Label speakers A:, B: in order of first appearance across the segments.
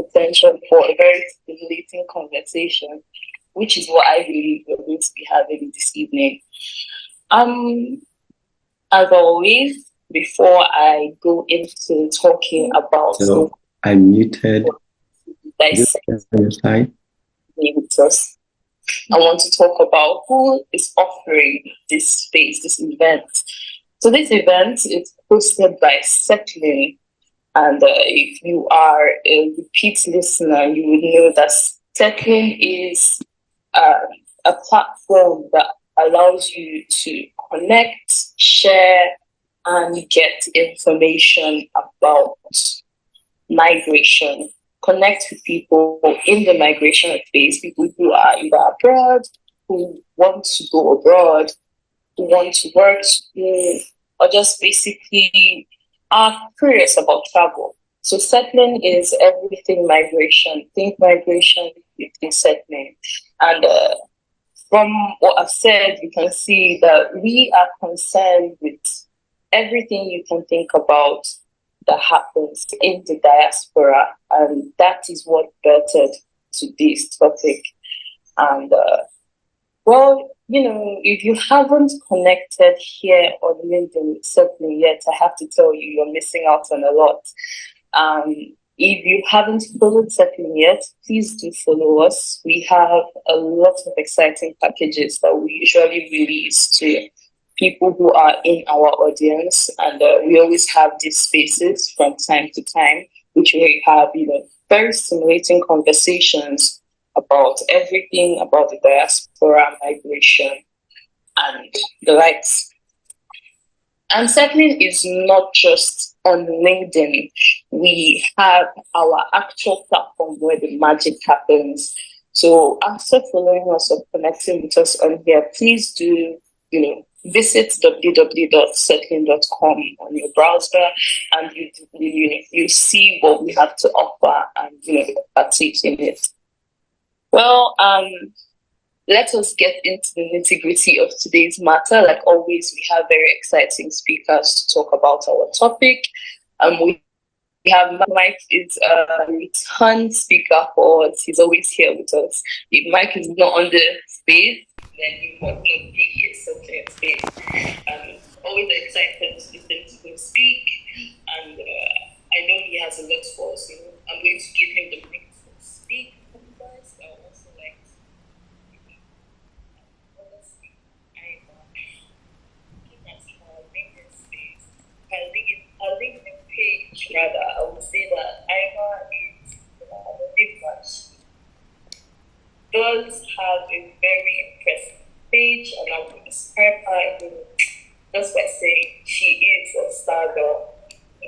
A: potential for a very stimulating conversation, which is what I believe we're going to be having this evening. Um, as always, before I go into talking about
B: So I muted this
A: dissect
B: on your side.
A: with us, I want to talk about who is offering this space, this event. So this event is hosted by Settling, and if you are a repeat listener, you would know that Settling is uh, a platform that allows you to connect, share, and get information about migration. Connect with people in the migration phase, people who are either abroad, who want to go abroad, who want to work, or just basically are curious about travel. So settling is everything migration. Think migration, you think settling. And from what I've said, you can see that we are concerned with everything you can think about that happens in the diaspora. And that is what birthed today's topic. And well, if you haven't connected here on LinkedIn with Settling yet, I have to tell you, you're missing out on a lot. Um, if you haven't followed Settling yet, please do follow us. We have a lot of exciting packages that we usually release to people who are in our audience, and we always have these spaces from time to time, which we have, very stimulating conversations about everything about the diaspora, migration, and the likes. And Settling is not just on LinkedIn. We have our actual platform where the magic happens. So after following us or connecting with us on here, please do, visit www.settling.com on your browser, and you see what we have to offer and partake in it. Well, let us get into the nitty-gritty of today's matter. Like always, we have very exciting speakers to talk about our topic. We have Mike is a return speaker for us. He's always here with us. If Mike is not on the space, then he might not be here something space. Always excited to listen to him speak, and I know he has a lot for us. I'm going to give him the mic to speak for you guys. I would also like to her LinkedIn page, rather, I would say that Ima is a big match. Does have a very impressive page, and I would describe her just by saying she is a star girl.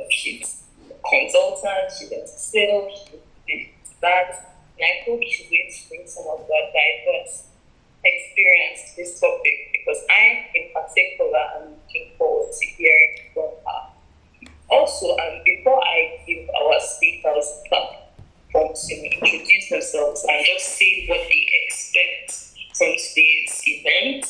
A: She's a consultant, she does sales, she does that, and I hope she's going to bring some of that diverse experience to this topic, because I, in particular, am looking forward to hearing from her. Also, before I give our speakers platforms to introduce themselves and just say what they expect from today's event,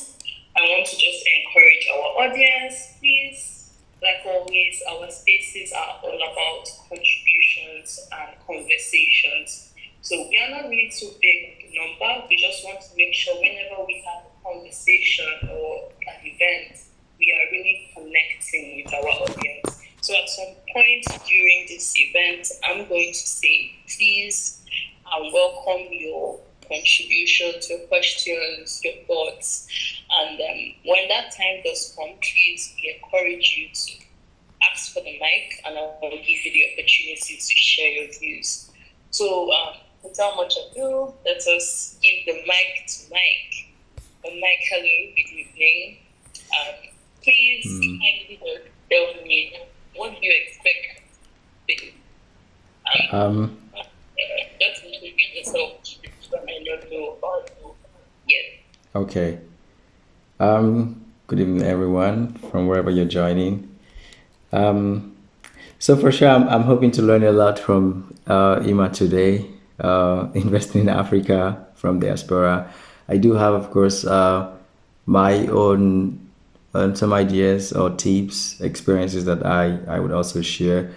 A: I want to just encourage our audience, please. Like always, our spaces are all about contributions and conversations. So we are not really too big with the number. We just want to make sure whenever we have a conversation or an event, we are really connecting with our audience. So at some point during this event, I'm going to say, please, welcome your contributions, your questions, your thoughts. And when that time does come, please, we encourage you to ask for the mic, and I will give you the opportunity to share your views. So without much ado, let us give the mic to Mike. Mike, hello, good evening. Please kindly tell me, what do you expect? Just introduce yourself to I don't know about you yet.
B: Okay. Good evening, everyone, from wherever you're joining. So for sure, I'm hoping to learn a lot from Ima today, investing in Africa from diaspora. I do have, of course, my own some ideas or tips, experiences that I would also share.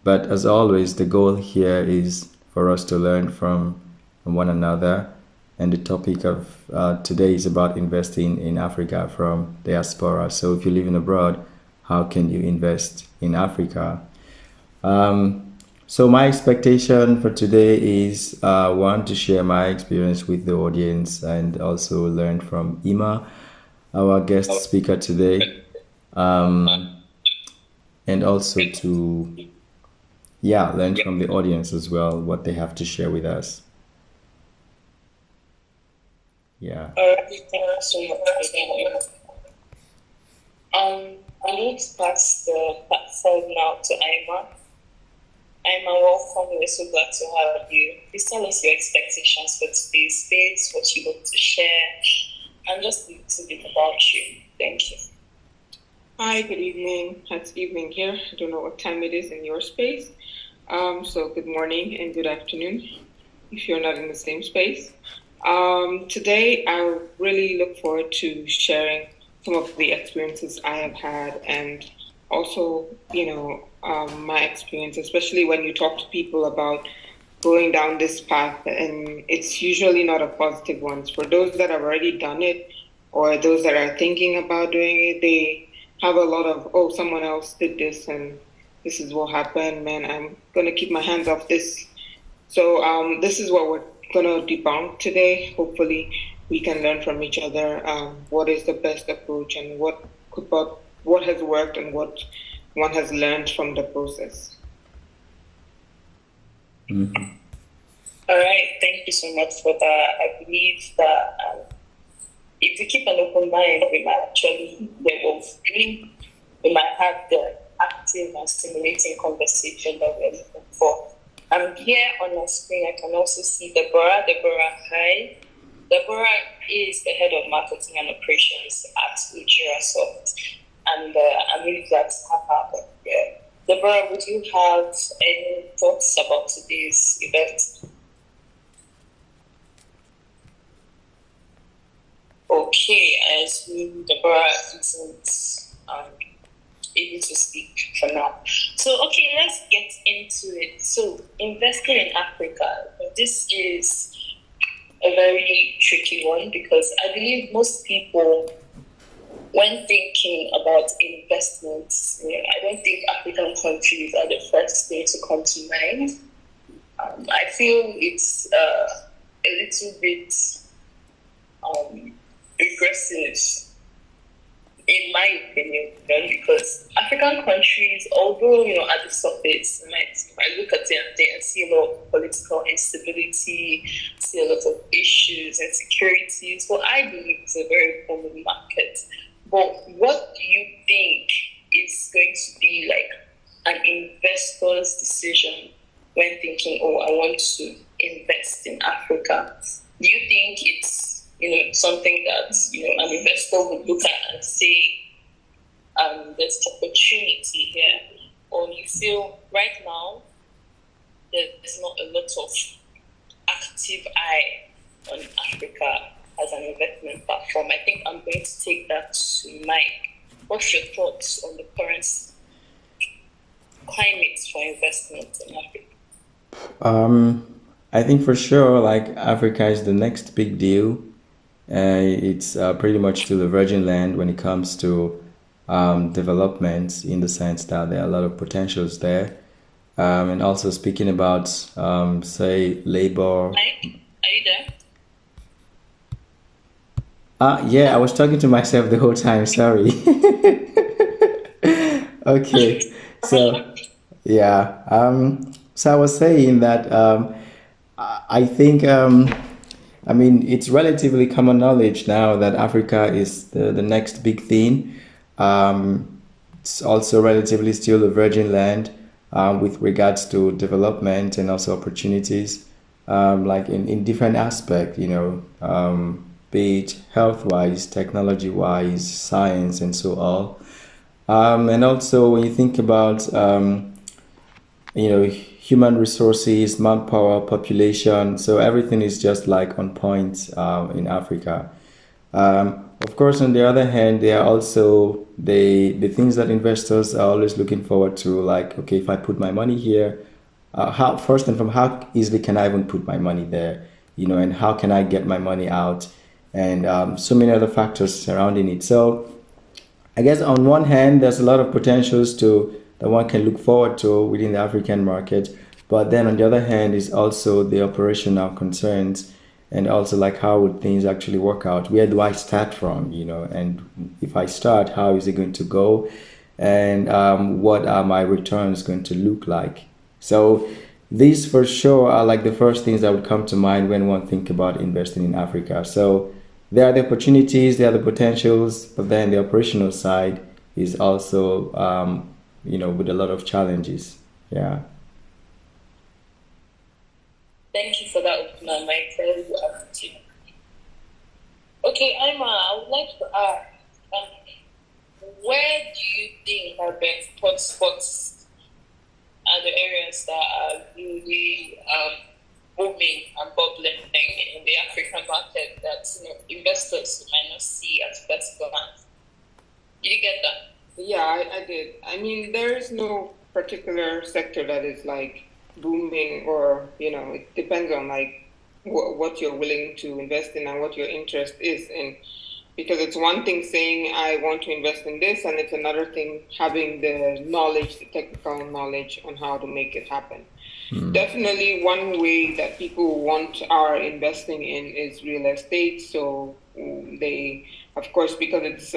B: But as always, the goal here is for us to learn from one another. And the topic of today is about investing in Africa from diaspora. So if you're living abroad, how can you invest in Africa? So my expectation for today is one, to share my experience with the audience and also learn from Ima, our guest speaker today, and also to, yeah, learn from the audience as well, what they have to share with us. Yeah.
A: Alright, thank you so much for that. I need to pass the platform now to Aima. Aima, welcome. We're so glad to have you. Please tell us your expectations for today's space, what you hope to share, and just a little bit about you. Thank you.
C: Hi, good evening. It's evening here. I don't know what time it is in your space. So good morning and good afternoon if you're not in the same space. Today, I really look forward to sharing some of the experiences I have had and also, my experience, especially when you talk to people about going down this path, and it's usually not a positive one. For those that have already done it or those that are thinking about doing it, they have a lot of, oh, someone else did this and this is what happened, man, I'm going to keep my hands off this. So this is what we're going to debunk today. Hopefully we can learn from each other what is the best approach and what has worked and what one has learned from the process.
B: Mm-hmm.
A: All right, thank you so much for that. I believe that if we keep an open mind, we might actually we might have the active and stimulating conversation that we're looking for. I'm here on my screen. I can also see Deborah. Deborah, hi. Deborah is the head of marketing and operations at Nigerian, and I'm really glad to have her here. Deborah, would you have any thoughts about today's event? Okay, I assume Deborah isn't able to speak for now. So, okay, let's get into it. So, investing in Africa, this is a very tricky one because I believe most people, when thinking about investments, I don't think African countries are the first thing to come to mind. I feel it's a little bit regressive, in my opinion, because African countries, although, at the surface, I look at it and see a lot of political instability, see a lot of issues, insecurities. Well, I believe it's a very common market. But what do you think is going to be like an investor's decision when thinking, oh, I want to invest in Africa? Do you think it's something that an investor would look at and say, there's opportunity here, or you feel right now there's not a lot of active eye on Africa as an investment platform? I think I'm going to take that to Mike. What's your thoughts on the current climate for investment in Africa?
B: I think for sure, like, Africa is the next big deal. It's pretty much to the virgin land when it comes to development, in the sense that there are a lot of potentials there. And also speaking about, say, labor.
A: Mike, are you there?
B: Yeah, I was talking to myself the whole time, sorry. Okay, so yeah, so I was saying that I think, I mean, it's relatively common knowledge now that Africa is the next big thing. It's also relatively still a virgin land with regards to development and also opportunities, like in different aspects, be it health-wise, technology-wise, science, and so on. And also when you think about, human resources, manpower, population, so everything is just like on point in Africa. Of course, on the other hand, there are also the things that investors are always looking forward to, like, okay, if I put my money here, how first and from how easily can I even put my money there, and how can I get my money out, and so many other factors surrounding it. So I guess on one hand, there's a lot of potentials to that one can look forward to within the African market, but then on the other hand is also the operational concerns, and also like how would things actually work out? Where do I start from? And if I start, how is it going to go? And what are my returns going to look like? So these for sure are like the first things that would come to mind when one think about investing in Africa. So there are the opportunities, there are the potentials, but then the operational side is also, with a lot of challenges. Yeah.
A: Thank you for that opener, my friend. Okay, Ima, I would like to ask, where do you think are the hotspots are the areas that are really booming and bubbling in the African market that investors might not see at first glance? Did you get that?
C: Yeah, I did. I mean, there is no particular sector that is like booming, or it depends on like what you're willing to invest in and what your interest is in. Because it's one thing saying I want to invest in this, and it's another thing having the knowledge, the technical knowledge on how to make it happen. Definitely one way that people are investing in is real estate. So they, of course, because it's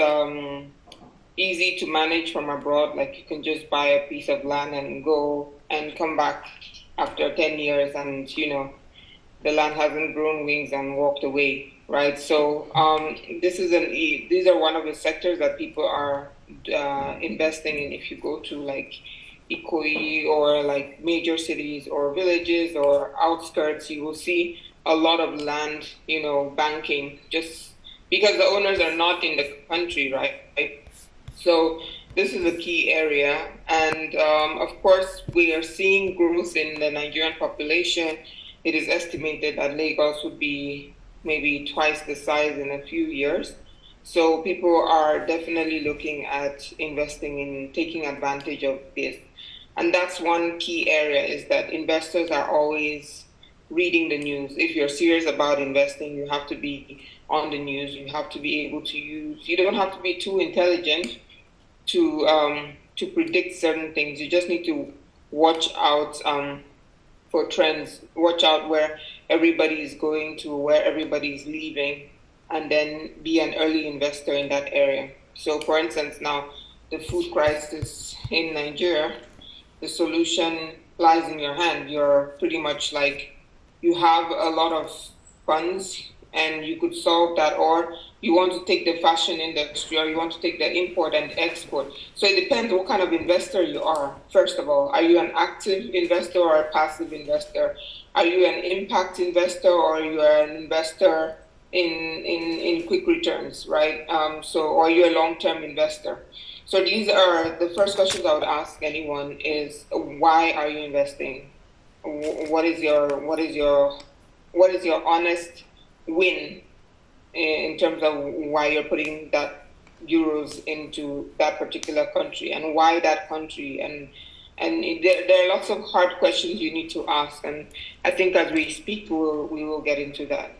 C: easy to manage from abroad, like you can just buy a piece of land and go and come back after 10 years, and the land hasn't grown wings and walked away, right? So these are one of the sectors that people are investing in. If you go to like Ikoyi or like major cities or villages or outskirts, you will see a lot of land, banking, just because the owners are not in the country, right? So this is a key area. And of course, we are seeing growth in the Nigerian population. It is estimated that Lagos would be maybe twice the size in a few years. So people are definitely looking at investing in taking advantage of this. And that's one key area, is that investors are always reading the news. If you're serious about investing, you have to be on the news. You have to be able to you don't have to be too intelligent to predict certain things. You just need to watch out for trends, watch out where everybody is going to, where everybody is leaving, and then be an early investor in that area. So for instance, now the food crisis in Nigeria, the solution lies in your hand. You're pretty much like, you have a lot of funds and you could solve that, or you want to take the fashion industry, or you want to take the import and export. So it depends what kind of investor you are. First of all, are you an active investor or a passive investor? Are you an impact investor, or are you an investor in quick returns, right? Or are you a long-term investor? So these are the first questions I would ask anyone: is why are you investing? What is your honest win in terms of why you're putting that euros into that particular country, and why that country, and there are lots of hard questions you need to ask, and I think as we speak we will get into that.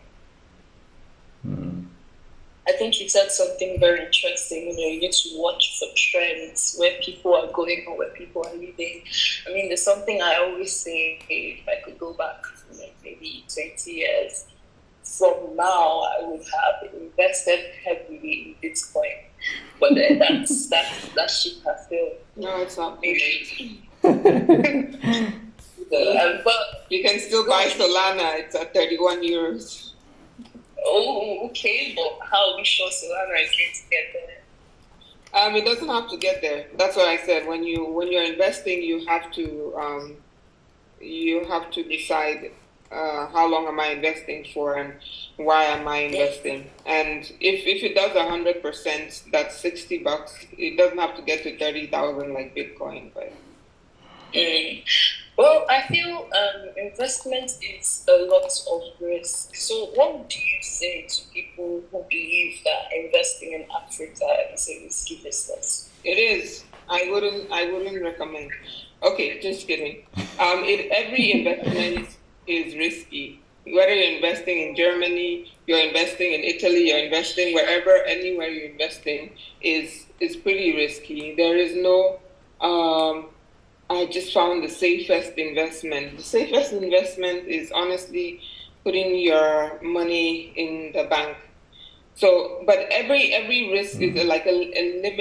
A: I think you said something very interesting. You need to watch for trends, where people are going or where people are leaving. I mean, there's something I always say: if I could go back maybe 20 years from now, I would have invested heavily in Bitcoin. But then that ship has failed.
C: No, it's not.
A: Maybe. But
C: you can still buy Solana. It's at 31 euros.
A: Oh, okay. But how are we sure Solana is going to get there?
C: It doesn't have to get there. That's what I said. When you're investing, you have to decide how long am I investing for, and why am I investing. And if it does 100%, that's $60. It doesn't have to get to 30,000 like Bitcoin, but.
A: Well, I feel investment is a lot of risk. So, what would you say to people who believe that investing in Africa is a risky business?
C: It is. I wouldn't recommend. Okay, just kidding. Every investment is risky. Whether you're investing in Germany, you're investing in Italy, you're investing wherever, anywhere you're investing is pretty risky. There is no. I just found the safest investment. The safest investment is honestly putting your money in the bank. So, but every risk is like a limit.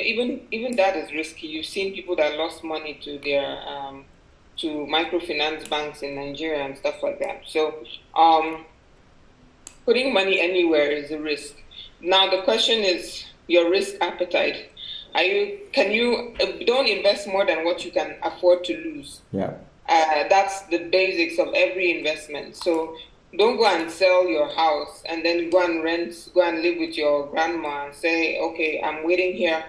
C: Even that is risky. You've seen people that lost money to their to microfinance banks in Nigeria and stuff like that. So, putting money anywhere is a risk. Now the question is your risk appetite. Can you don't invest more than what you can afford to lose?
B: Yeah.
C: That's the basics of every investment. So don't go and sell your house and then go and live with your grandma and say, okay, I'm waiting here.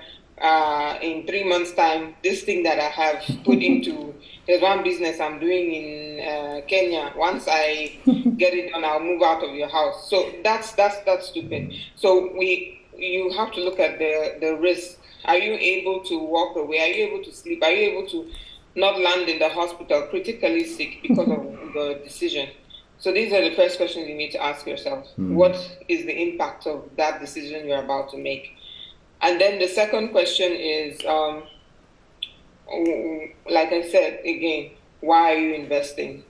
C: In 3 months' time, this thing that I have put into, there's one business I'm doing in Kenya. Once I get it done, I'll move out of your house. So that's stupid. So you have to look at the risk. Are you able to walk away? Are you able to sleep? Are you able to not land in the hospital critically sick because of the decision? So these are the first questions you need to ask yourself. What is the impact of that decision you're about to make? And then the second question is, like I said, again, why are you investing?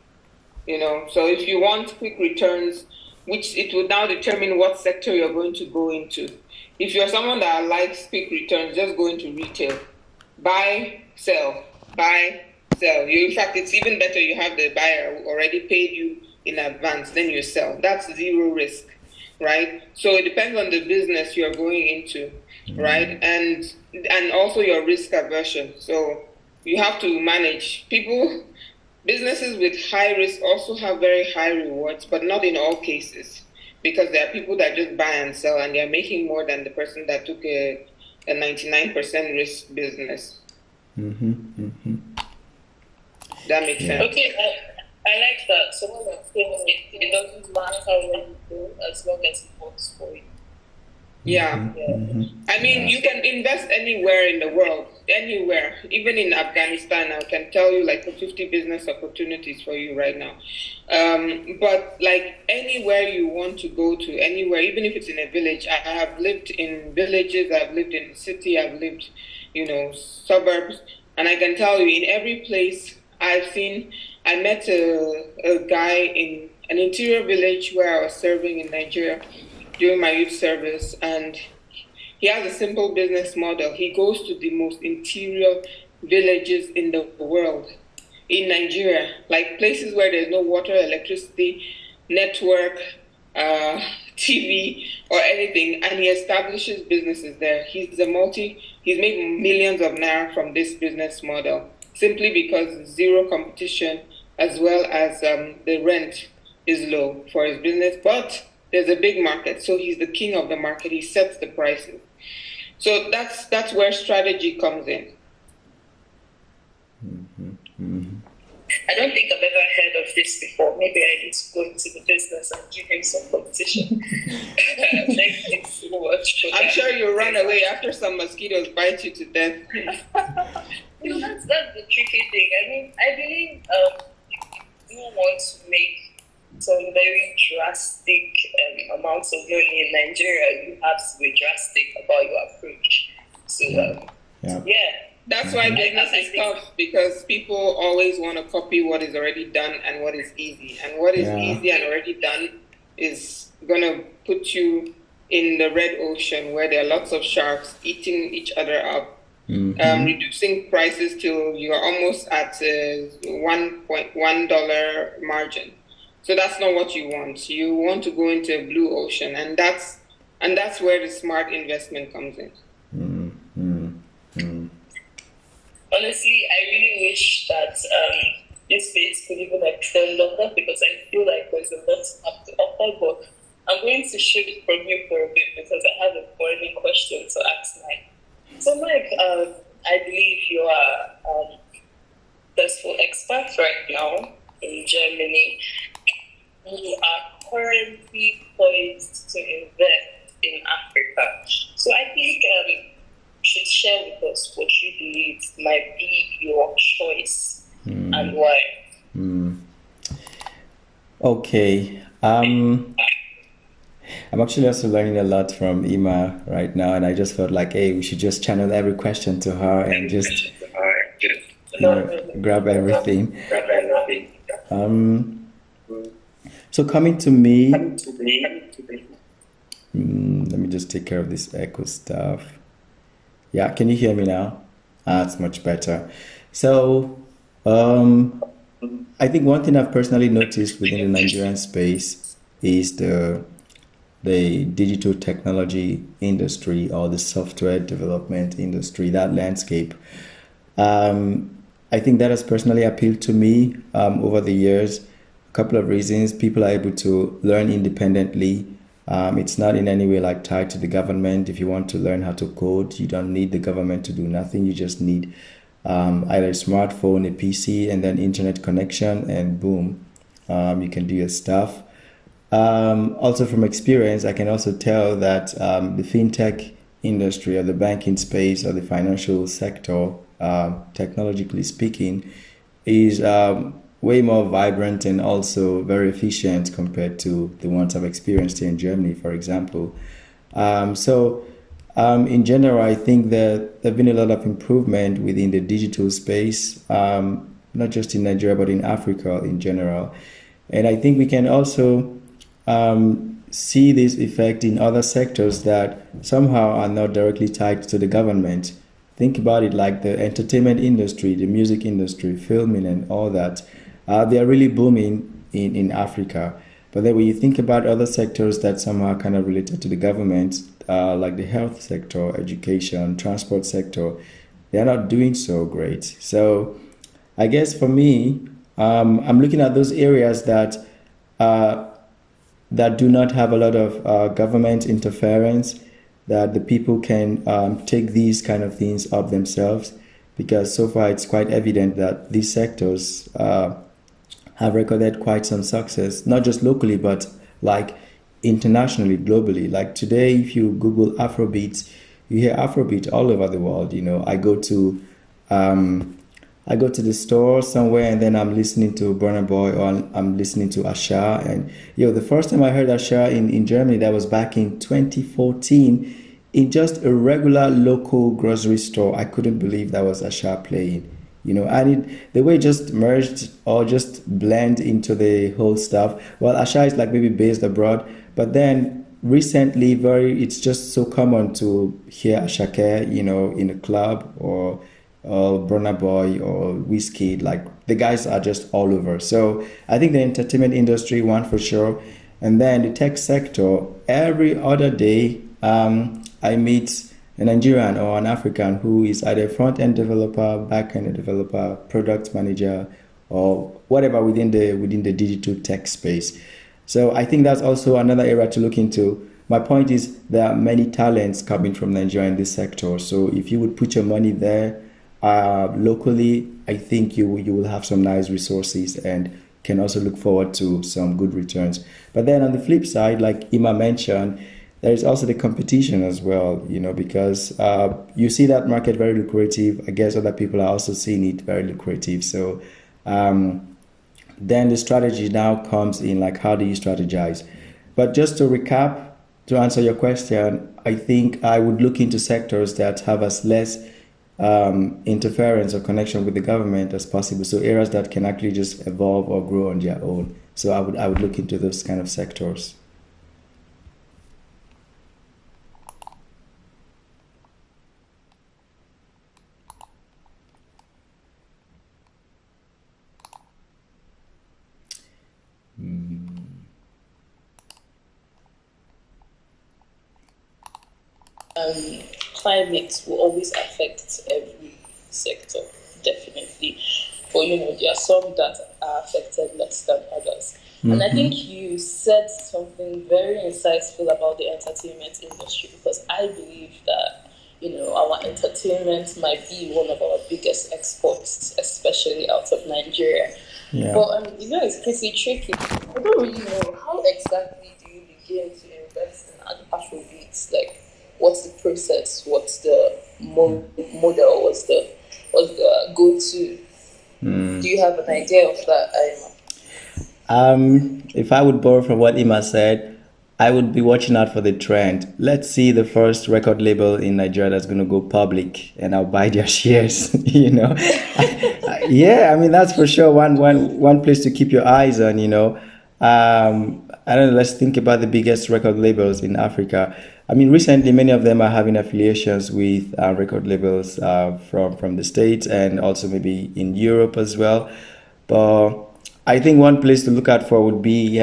C: So if you want quick returns, which it will now determine what sector you're going to go into. If you're someone that likes quick returns, just go into retail. Buy, sell, buy, sell. In fact, it's even better you have the buyer who already paid you in advance, then you sell. That's zero risk, right? So it depends on the business you're going into, right? And also your risk aversion. So you have to manage. Businesses with high risk also have very high rewards, but not in all cases, because there are people that just buy and sell and they're making more than the person that took a 99% risk business. That makes sense.
A: Okay, I like that. So what I'm saying is it doesn't matter where you go as long as it works for you.
C: Yeah. I mean, you can invest anywhere in the world, anywhere, even in Afghanistan. I can tell you like 50 business opportunities for you right now. But like anywhere you want to go to, anywhere, even if it's in a village. I have lived in villages, I've lived in the city, I've lived, suburbs. And I can tell you in every place I met a guy in an interior village where I was serving in Nigeria during my youth service, and he has a simple business model. He goes to the most interior villages in the world, in Nigeria, like places where there's no water, electricity, network, TV, or anything, and he establishes businesses there. He's made millions of naira from this business model, simply because zero competition, as well as the rent is low for his business, but there's a big market, so he's the king of the market. He sets the prices. So that's where strategy comes in.
A: I don't think I've ever heard of this before. Maybe I need to go into the business and give him some competition.
C: I'm sure you'll run away after some mosquitoes bite you to death.
A: That's the tricky thing. I mean, I believe you want to make some very drastic amounts of money in Nigeria. You have to be drastic about your approach. So, yeah.
C: That's why business is tough, because people always want to copy what is already done and what is easy. And what is easy and already done is going to put you in the red ocean where there are lots of sharks eating each other up. Reducing prices till you're almost at $1.1 margin. So that's not what you want. You want to go into a blue ocean, and that's where the smart investment comes in.
A: Honestly, I really wish that this space could even extend longer, because I feel like there's a lot to offer, but I'm going to shift from you for a bit because I have a burning question to ask Mike. So Mike, I believe you are successful expats right now in Germany who are currently poised to invest in Africa. So I think you should share with us what you believe might be your choice and why.
B: Okay. I'm actually also learning a lot from Ima right now, and I just felt like, hey, we should just channel every question to her and just, grab everything. Um, so coming to me, let me just take care of this echo stuff. Yeah, can you hear me now? It's much better. So, I think one thing I've personally noticed within the Nigerian space is the digital technology industry or the software development industry, that landscape. Um, I think that has personally appealed to me over the years. A couple of reasons. People are able to learn independently. It's not in any way like tied to the government. If you want to learn how to code, you don't need the government to do nothing. You just need either a smartphone, a PC, and then internet connection, and boom, you can do your stuff. Also, from experience, I can also tell that the fintech industry or the banking space or the financial sector, technologically speaking, is way more vibrant and also very efficient compared to the ones I've experienced here in Germany, for example. In general, I think that there have been a lot of improvement within the digital space, not just in Nigeria, but in Africa in general. And I think we can also see this effect in other sectors that somehow are not directly tied to the government. Think about it like the entertainment industry, the music industry, filming, and all that. They are really booming in Africa. But then when you think about other sectors that somehow kind of related to the government, like the health sector, education, transport sector, they are not doing so great. So I guess for me, I'm looking at those areas uh, that do not have a lot of government interference, that the people can take these kind of things up themselves, because so far it's quite evident that these sectors have recorded quite some success, not just locally, but like internationally, globally. Like today, if you Google Afrobeats, you hear Afrobeat all over the world. Um, I go to the store somewhere and then I'm listening to Burna Boy or I'm listening to Asha. And the first time I heard Asha in Germany, that was back in 2014 in just a regular local grocery store. I couldn't believe that was Asha playing. And the way it just merged or just blend into the whole stuff. Well, Asha is like maybe based abroad, but then recently, it's just so common to hear Ashake, in a club or Burna Boy or Whiskey. Like the guys are just all over. So I think the entertainment industry, one for sure, and then the tech sector. Every other day, I meet a Nigerian or an African who is either front end developer, back end developer, product manager, or whatever within the digital tech space. So I think that's also another area to look into. My point is there are many talents coming from Nigeria in this sector. So if you would put your money there locally, I think you will have some nice resources and can also look forward to some good returns. But then on the flip side, like Ima mentioned, there is also the competition as well, because you see that market very lucrative. I guess other people are also seeing it very lucrative. So then the strategy now comes in, like, how do you strategize? But just to recap, to answer your question, I think I would look into sectors that have as less interference or connection with the government as possible. So areas that can actually just evolve or grow on their own. So I would look into those kind of sectors.
A: Climate will always affect every sector, definitely. But there are some that are affected less than others. And I think you said something very insightful about the entertainment industry, because I believe that our entertainment might be one of our biggest exports, especially out of Nigeria.
B: Yeah.
A: But it's pretty tricky. I don't really know how exactly do you begin to invest in Afrobeats. Like, what's the process? What's the model? What's the go-to? Do you have an idea of that, Aima?
B: If I would borrow from what Ima said, I would be watching out for the trend. Let's see the first record label in Nigeria that's going to go public, and I'll buy their shares. Yeah, I mean that's for sure. One place to keep your eyes on. I don't know. Let's think about the biggest record labels in Africa. I mean, recently many of them are having affiliations with record labels from the States and also maybe in Europe as well. But I think one place to look out for would be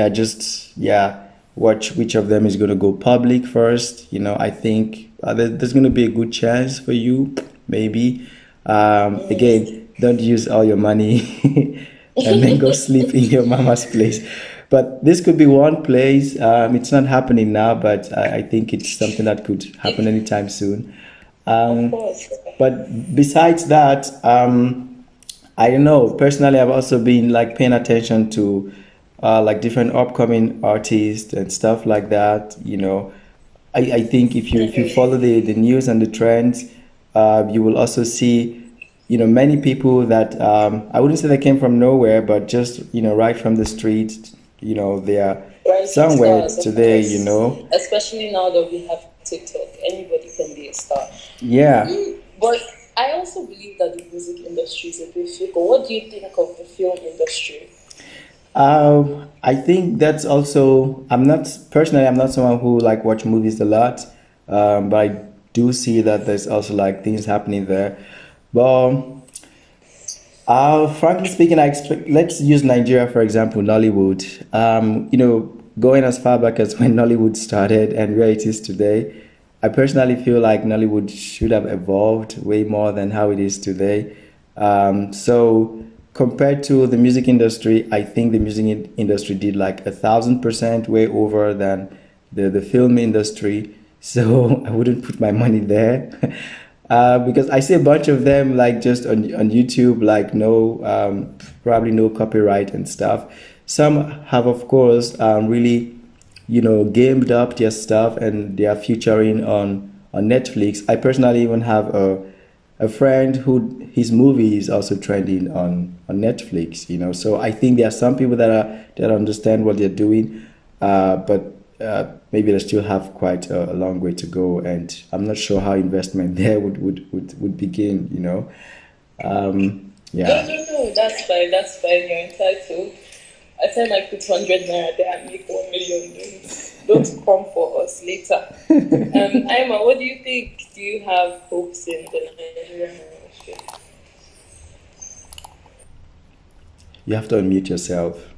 B: watch which of them is going to go public first. I think there's going to be a good chance for you, maybe. Again, don't use all your money and then go sleep in your mama's place. But this could be one place. It's not happening now, but I think it's something that could happen anytime soon.
A: Of
B: Um,
A: course.
B: but besides that, I don't know. Personally, I've also been like paying attention to like different upcoming artists and stuff like that. I think if you follow the news and the trends, you will also see, many people that I wouldn't say they came from nowhere, but just right from the street. They are
A: Rising
B: somewhere
A: stars, of
B: today.
A: course. Especially now that we have TikTok, anybody can be a star.
B: Yeah.
A: But I also believe that the music industry is a bit fickle. What do you think of the film industry?
B: I think that's also. I'm not someone who like watch movies a lot, but I do see that there's also like things happening there. But frankly speaking, I expect. Let's use Nigeria for example, Nollywood. Going as far back as when Nollywood started and where it is today, I personally feel like Nollywood should have evolved way more than how it is today. So compared to the music industry, I think the music industry did like 1,000% way over than the film industry. So I wouldn't put my money there. Because I see a bunch of them like just on YouTube, like no, probably no copyright and stuff. Some have, of course, really, gamed up their stuff and they are featuring on Netflix. I personally even have a friend who his movie is also trending on Netflix. So I think there are some people that understand what they're doing, but maybe they still have quite a long way to go, and I'm not sure how investment there would begin.
A: No,
B: Yeah.
A: no, no, that's fine, that's fine. You're entitled. I tell I put 100 naira there and make 1 million. Don't come for us later. Aima, what do you think? Do you have hopes in the Nigerian industry?
B: You have to unmute yourself.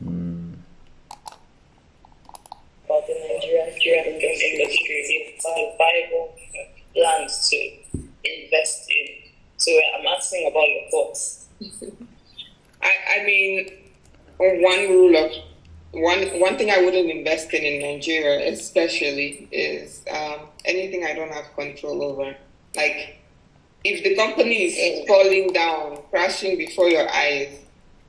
A: About the Nigerian film industry, it's a viable land to invest in. So I'm asking about your thoughts.
C: I mean, one rule of one thing I wouldn't invest in Nigeria, especially, is anything I don't have control over. Like, if the company is falling down, crashing before your eyes,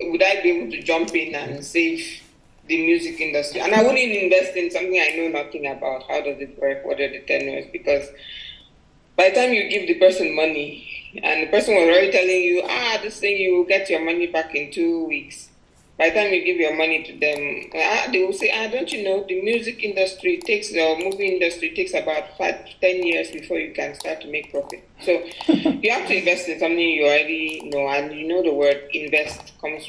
C: would I be able to jump in and save the music industry? And I wouldn't invest in something I know nothing about. How does it work? What are the tenures? Because by the time you give the person money, and the person was already telling you, this thing, you will get your money back in 2 weeks. By the time you give your money to them, they will say, don't you know, the music industry the movie industry takes about 5 to 10 years before you can start to make profit. So you have to invest in something you already know, and you know the word invest could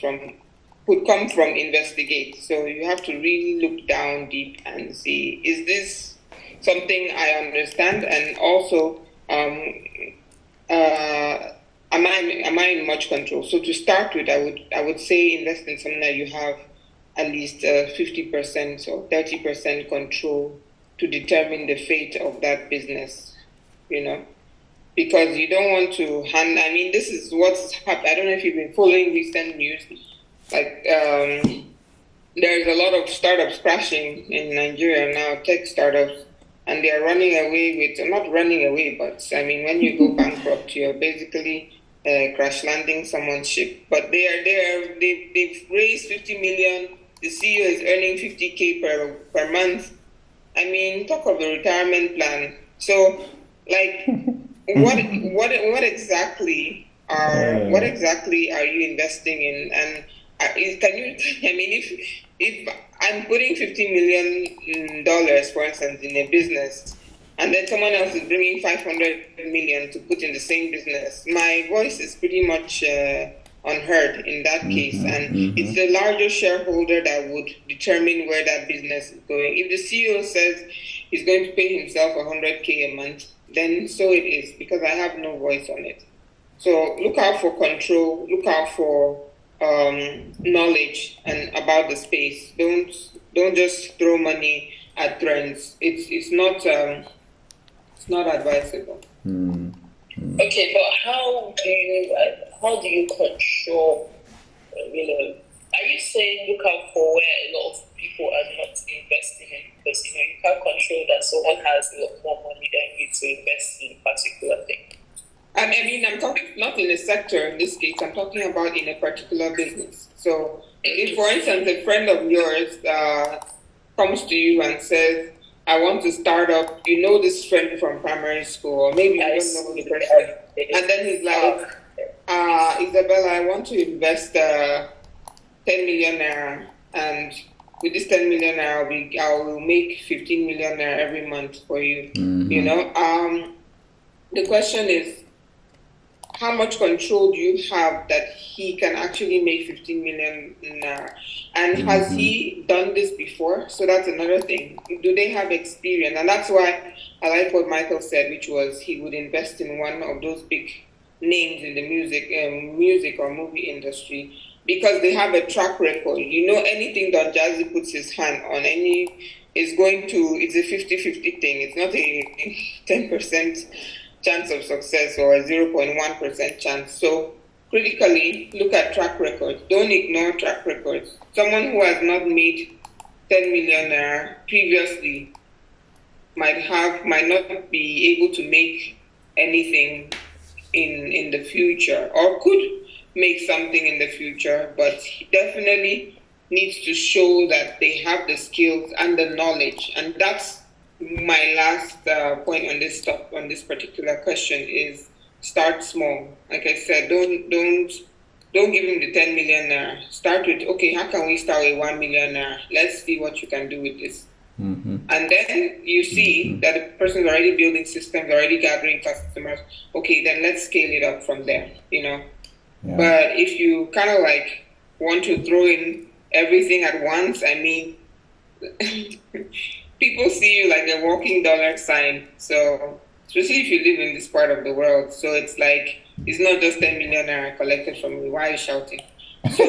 C: come from investigate. So you have to really look down deep and see, is this something I understand? And also, am I in much control? So to start with, I would say invest in something that you have at least 50% or 30% control to determine the fate of that business. Because you don't want to hand. I mean, this is what's happened. I don't know if you've been following recent news. Like there's a lot of startups crashing in Nigeria now, tech startups. and they are running away with, not running away, but I mean, when you go bankrupt, you're basically crash landing someone's ship. But they've raised 50 million. The CEO is earning 50K per month. I mean, talk of a retirement plan. So, like, what exactly are you investing in? And can you? I mean, if I'm putting $50 million, for instance, in a business, and then someone else is bringing 500 million to put in the same business, my voice is pretty much unheard in that case, and it's the larger shareholder that would determine where that business is going. If the CEO says he's going to pay himself 100K a month, then so it is, because I have no voice on it. So look out for control, look out for knowledge and about the space. Don't just throw money at trends. It's not advisable.
A: Okay, but how do you control? Are you saying look out for where a lot of people are not investing in? Because you can't control that someone has a lot more money than you to invest in a particular thing.
C: I mean, I'm talking not in a sector in this case. I'm talking about in a particular business. So, if, for instance, a friend of yours comes to you and says, I want to start up, this friend from primary school, or maybe you don't know the person. And then he's like, Isabella, I want to invest 10 million naira, and with this 10 million naira, I will make 15 million naira every month for you. The question is, how much control do you have that he can actually make 15 million naira? And has he done this before? So that's another thing. Do they have experience? And that's why I like what Michael said, which was he would invest in one of those big names in the music or movie industry, because they have a track record. Anything Don Jazzy puts his hand on, it's a 50-50 thing. It's not a 10% chance of success or a 0.1% chance. So critically, look at track records. Don't ignore track records. Someone who has not made 10 million previously might not be able to make anything in the future, or could make something in the future, but he definitely needs to show that they have the skills and the knowledge. And that's my last point on this particular question is start small. Like I said, don't give him the 10 million naira. Start with, okay, how can we start with 1 million naira? Let's see what you can do with this. And then you see that the person's already building systems, already gathering customers. Okay, then let's scale it up from there, Yeah. But if you kind of like want to throw in everything at once, I mean, people see you like a walking dollar sign. So, especially if you live in this part of the world. So it's like, it's not just 10 million naira collected from me. Why are you shouting? So,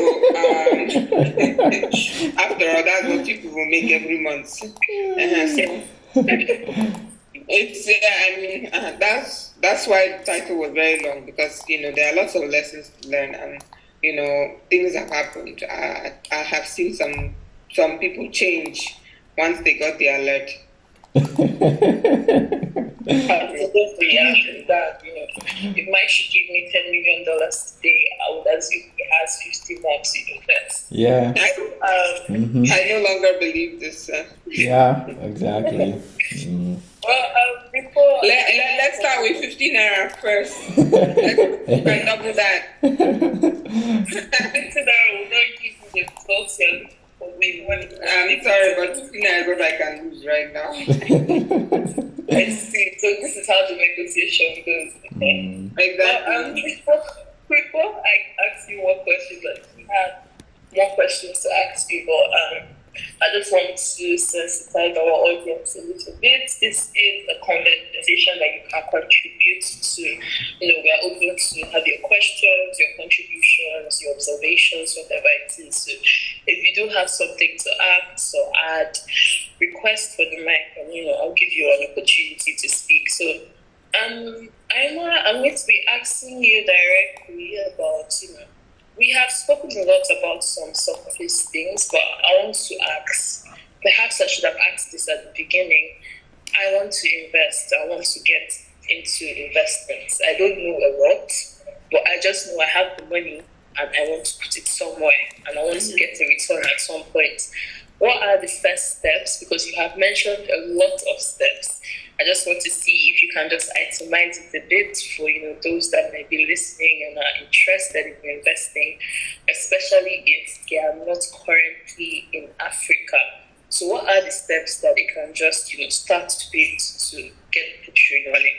C: after all, that's what people will make every month. So, it's, that's why the title was very long, because, there are lots of lessons to learn, and, things have happened. I have seen some people change once they got the alert.
A: Absolutely, that if Mike should give me $10 million today, I would assume he has 50 months to invest.
B: Yeah.
C: I no longer believe this.
B: Yeah, exactly.
A: Well, before
C: let's start with 15 naira first. Let's double that.
A: 15 naira will not give you the total.
C: I'm sorry, but 15 naira is what I can lose right now.
A: I see. So this is how the negotiation goes.
C: Exactly.
A: Before I ask you more questions, we have more questions to ask you, but I just want to sensitize our audience a little bit. This is a conversation that you can contribute to. We are open to have your questions, your contributions, your observations, whatever it is. So if you do have something to ask or add, request for the mic, and I'll give you an opportunity to speak. So I'm going to be asking you directly about, we have spoken a lot about some surface things, but I want to ask, perhaps I should have asked this at the beginning. I want to invest. I want to get into investments. I don't know a lot, but I just know I have the money and I want to put it somewhere and I want to get a return at some point. What are the first steps? Because you have mentioned a lot of steps. I just want to see if you can just itemize it a bit for those that might be listening and are interested in investing, especially if they are not currently in Africa. So what are the steps that they can just start to be to get the trade running?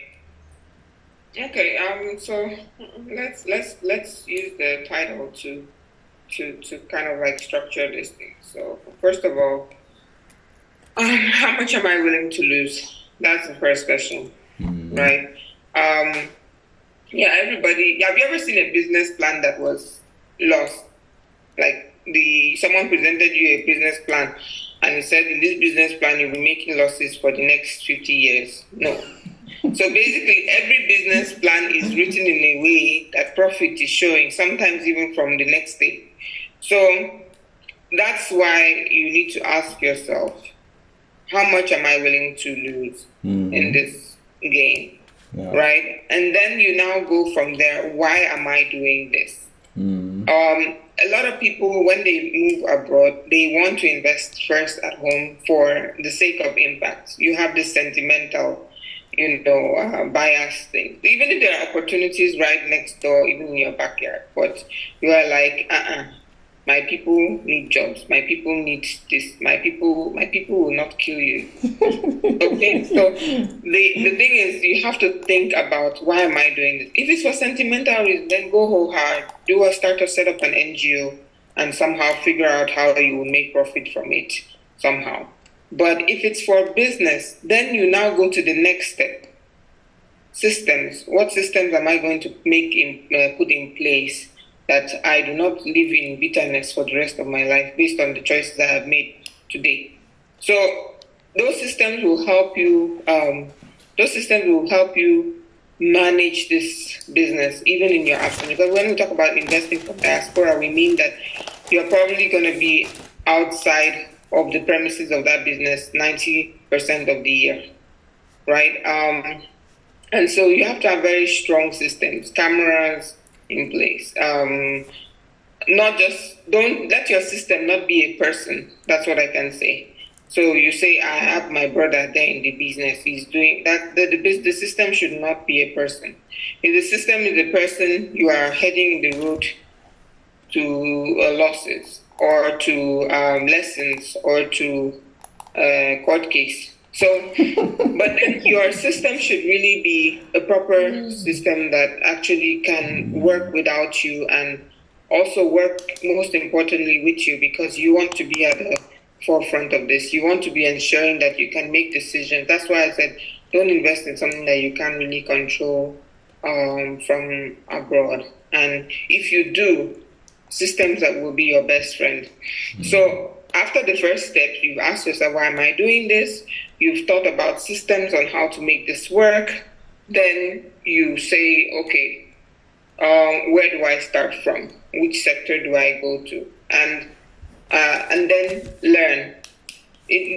C: Okay. So let's use the title to kind of like structure this thing. So first of all, how much am I willing to lose? That's the first question, right? Yeah, everybody. Have you ever seen a business plan that was lost? Like someone presented you a business plan, and he said, in this business plan, you'll be making losses for the next 50 years. No. So basically, every business plan is written in a way that profit is showing, sometimes even from the next day. So that's why you need to ask yourself, how much am I willing to lose in this game, right? And then you now go from there, why am I doing this? A lot of people, when they move abroad, they want to invest first at home for the sake of impact. You have this sentimental, bias thing. Even if there are opportunities right next door, even in your backyard, but you are like, my people need jobs. My people need this. My people will not kill you. Okay, so the thing is, you have to think about, why am I doing this? If it's for sentimental reasons, then go whole hard. Set up an NGO and somehow figure out how you will make profit from it somehow. But if it's for business, then you now go to the next step. Systems. What systems am I going to put in place that I do not live in bitterness for the rest of my life based on the choices I have made today? So those systems will help you. Manage this business, even in your absence. Because when we talk about investing for diaspora, we mean that you're probably going to be outside of the premises of that business 90% of the year, right? And so you have to have very strong systems, cameras in place. Don't let your system not be a person. That's what I can say. So you say, I have my brother there in the business. He's doing that. The system should not be a person. If the system is a person, you are heading the road to losses or to lessons or to court case. So, but then your system should really be a proper system that actually can work without you and also work, most importantly, with you, because you want to be at the forefront of this. You want to be ensuring that you can make decisions. That's why I said, don't invest in something that you can't really control from abroad. And if you do, systems that will be your best friend. So after the first step, you've asked yourself, why am I doing this? You've thought about systems on how to make this work. Then you say, okay, where do I start from? Which sector do I go to? And then learn.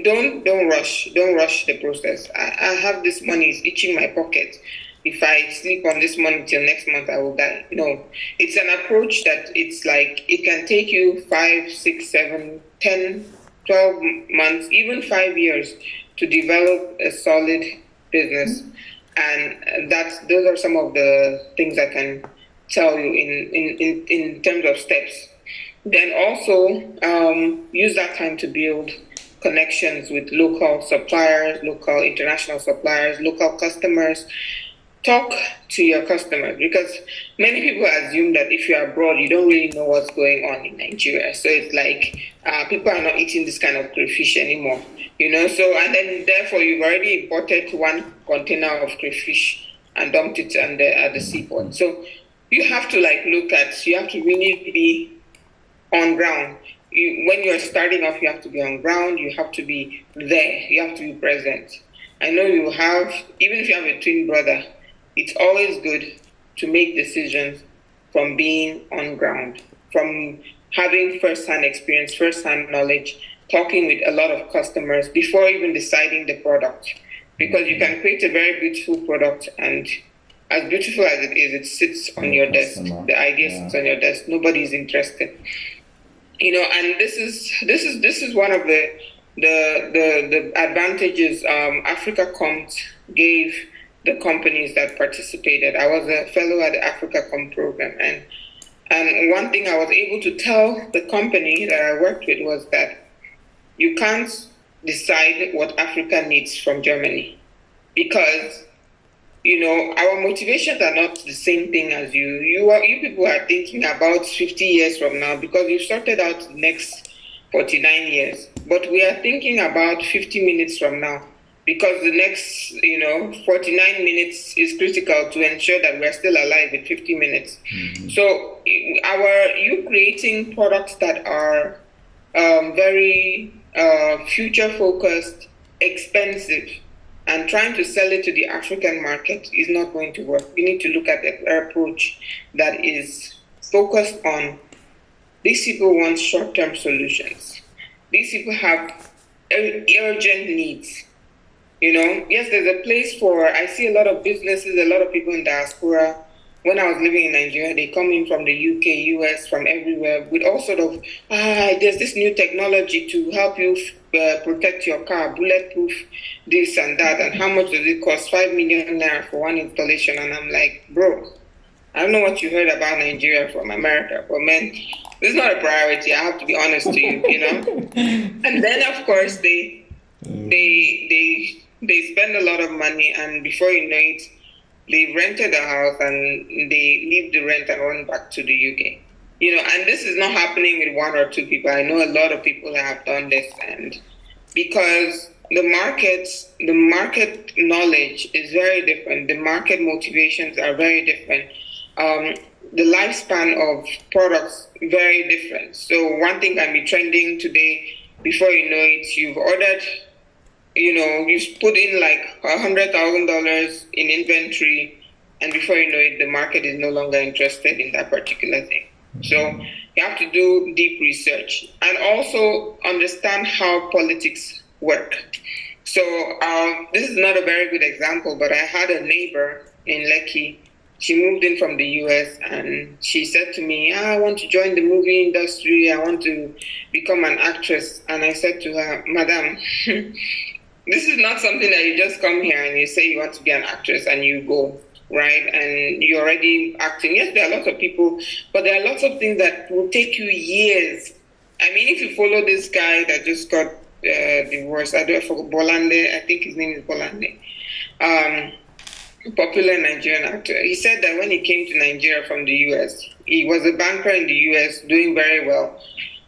C: Don't rush. Don't rush the process. I have this money, it's itching my pocket. If I sleep on this money till next month, I will die. No, it's an approach that it's like it can take you 5, 6, 7, 10, 12 months, even 5 years to develop a solid business. And those are some of the things I can tell you in terms of steps. Then also use that time to build connections with local suppliers, local international suppliers, local customers. Talk to your customers, because many people assume that if you're abroad, you don't really know what's going on in Nigeria. So it's like people are not eating this kind of crayfish anymore, So, and then therefore you've already imported 1 container of crayfish and dumped it at the seaport. So you have to you have to really be on ground. When you're starting off, you have to be on ground. You have to be there. You have to be present. I know you have, even if you have a twin brother, it's always good to make decisions from being on ground, from having first-hand experience, first-hand knowledge, talking with a lot of customers before even deciding the product. because you can create a very beautiful product, and as beautiful as it is, it sits on your desk. The idea sits on your desk. Nobody is interested. And this is one of the advantages AfricaCom gave the companies that participated. I was a fellow at the AfricaCom program, and one thing I was able to tell the company that I worked with was that you can't decide what Africa needs from Germany, because our motivations are not the same thing as you. You people are thinking about 50 years from now, because you've sorted out the next 49 years. But we are thinking about 50 minutes from now, because the next 49 minutes is critical to ensure that we're still alive in 50 minutes. So you creating products that are very future focused, expensive, and trying to sell it to the African market is not going to work. We need to look at an approach that is focused on these people want short-term solutions. These people have urgent needs. Yes, there's a place for, I see a lot of businesses, a lot of people in diaspora. When I was living in Nigeria, they come in from the UK, US, from everywhere with all sort of, there's this new technology to help you protect your car, bulletproof, this and that, and how much does it cost? 5 million naira for one installation. And I'm like, bro, I don't know what you heard about Nigeria from America, but man, this is not a priority. I have to be honest to you, And then, of course, they spend a lot of money, and before you know it, they rented a house and they leave the rent and run back to the UK. And this is not happening with one or two people. I know a lot of people have done this, and because the market knowledge is very different, the market motivations are very different. The lifespan of products very different. So one thing can be trending today, before you know it, you've ordered, you've put in like $100,000 in inventory, and before you know it, the market is no longer interested in that particular thing. So you have to do deep research and also understand how politics work. So this is not a very good example, but I had a neighbor in Lekki. She moved in from the US, and she said to me, I want to join the movie industry. I want to become an actress. And I said to her, Madam, this is not something that you just come here and you say you want to be an actress and you go, right? And you're already acting. Yes, there are lots of people, but there are lots of things that will take you years. I mean, if you follow this guy that just got divorced, I forgot, Bolande, I think his name is Bolande, popular Nigerian actor. He said that when he came to Nigeria from the US, he was a banker in the US doing very well.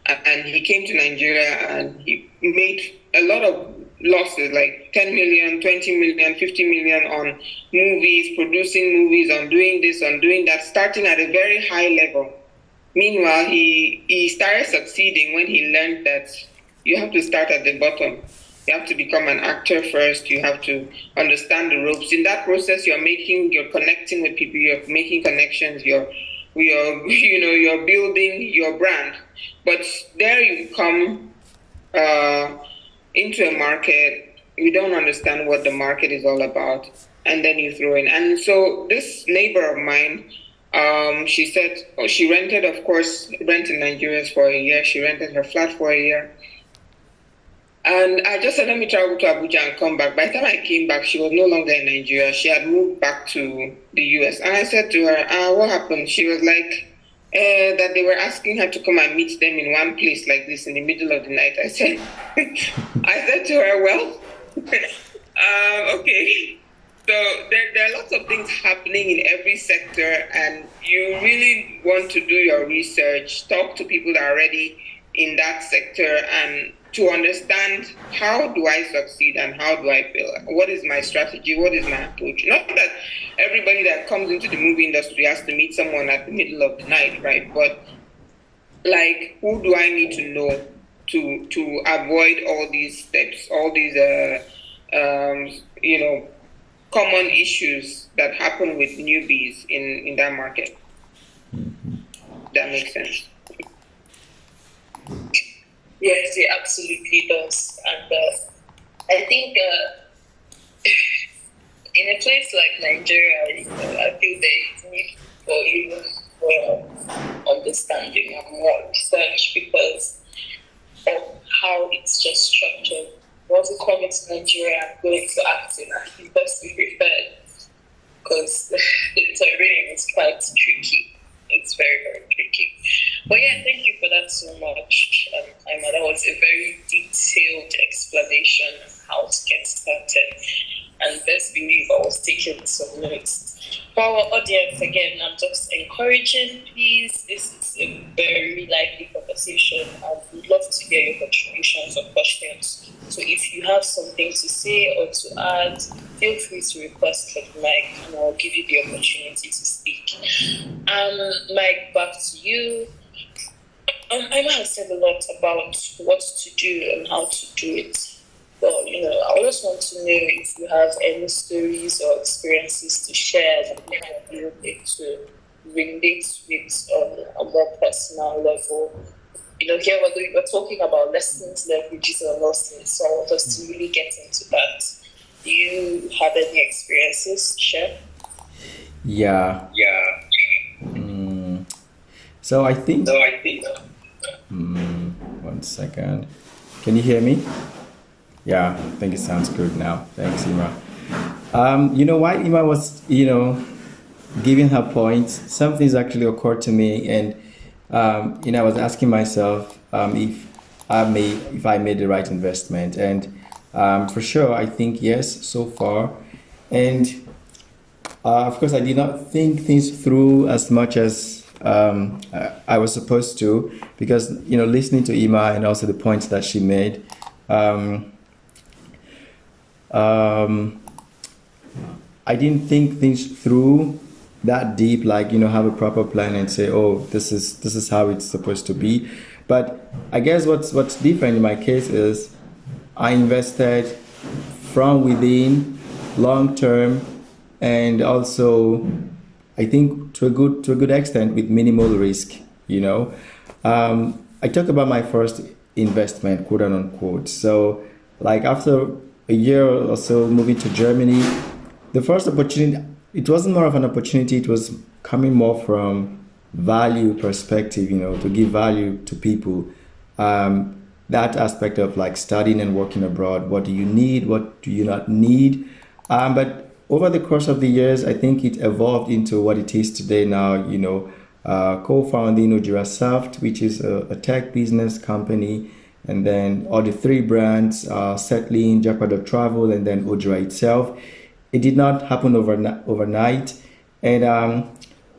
C: And he came to Nigeria and he made a lot of losses, like 10 million, 20 million, 50 million on movies, producing movies, on doing this, on doing that, starting at a very high level. Meanwhile, he started succeeding when he learned that you have to start at the bottom. You have to become an actor first. You have to understand the ropes. In that process, you're connecting with people. You're making connections. You're building your brand. But there you come into a market. You don't understand what the market is all about, and then you throw in. And so this neighbor of mine, she said, she rented, of course, rent in Nigeria for a year. She rented her flat for a year. And I just said, let me travel to Abuja and come back. By the time I came back, she was no longer in Nigeria. She had moved back to the US. And I said to her, what happened? She was like, that they were asking her to come and meet them in one place like this in the middle of the night. I said to her, well, okay. So there are lots of things happening in every sector, and you really want to do your research, talk to people that are already in that sector, and to understand, how do I succeed and how do I fail? What is my strategy? What is my approach? Not that everybody that comes into the movie industry has to meet someone at the middle of the night, right? But like, who do I need to know to avoid all these steps, all these common issues that happen with newbies in that market? That makes sense.
A: Yes, it absolutely does. And I think in a place like Nigeria, I feel there is need for even more understanding and more research because of how it's just structured. Once you come into Nigeria and go into acting, I think that's be preferred because the terrain is quite tricky. It's very, very tricky. But yeah, thank you for that so much. Emma, that was a very detailed explanation of how to get started. And best believe I was taking some notes. For our audience, again, I'm just encouraging, please. This is a very lively conversation. I would love to hear your contributions or questions. So if you have something to say or to add, feel free to request for the mic and I'll give you the opportunity to speak. Mike, back to you. Emma has said a lot about what to do and how to do it. Well, I just want to know if you have any stories or experiences to share that you have been able to relate with on a more personal level. Here we're talking about lessons, leverages, and lessons. So I want us to really get into that. Do you have any experiences to share?
B: Yeah. So I think. One second. Can you hear me? Yeah, I think it sounds good now. Thanks, Ima. While Ima was, giving her points, something's actually occurred to me, and I was asking myself if I made the right investment, and for sure, I think yes so far, and of course, I did not think things through as much as I was supposed to, because listening to Ima and also the points that she made. I didn't think things through that deep, like have a proper plan and say, oh, this is how it's supposed to be. But I guess what's different in my case is I invested from within, long term, and also I think to a good extent with minimal risk. I talk about my first investment, quote unquote. So like after a year or so moving to Germany, the first opportunity, it wasn't more of an opportunity, it was coming more from value perspective, to give value to people. That aspect of like studying and working abroad, what do you need, what do you not need? But over the course of the years, I think it evolved into what it is today now, co-founding Ojirasoft, which is a tech business company, and then all the three brands, Settling, Jackpot Travel, and then Ojira itself. It did not happen overnight, and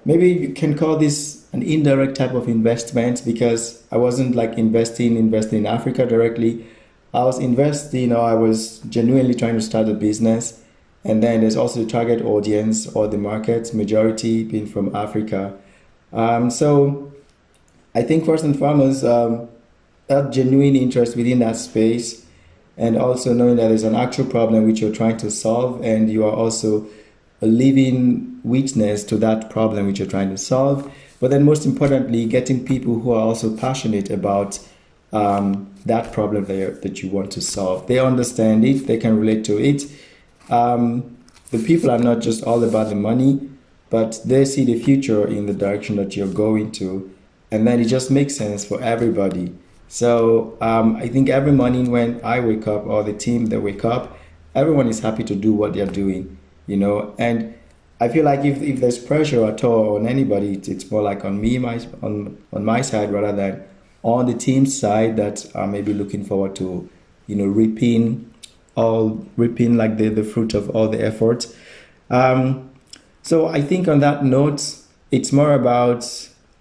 B: maybe you can call this an indirect type of investment because I wasn't like investing in Africa directly. I was investing, I was genuinely trying to start a business, and then there's also the target audience or the market, majority being from Africa. So I think first and foremost, that genuine interest within that space, and also knowing that there's an actual problem which you're trying to solve, and you are also a living witness to that problem which you're trying to solve. But then most importantly, getting people who are also passionate about that problem that you want to solve. They understand it, they can relate to it. The people are not just all about the money, but they see the future in the direction that you're going to, and then it just makes sense for everybody. So I think every morning when I wake up, or the team that wake up, everyone is happy to do what they're doing, and I feel like if there's pressure at all on anybody, it's more like on me, on my side, rather than on the team side that are maybe looking forward to, reaping like the fruit of all the effort. So I think on that note, it's more about,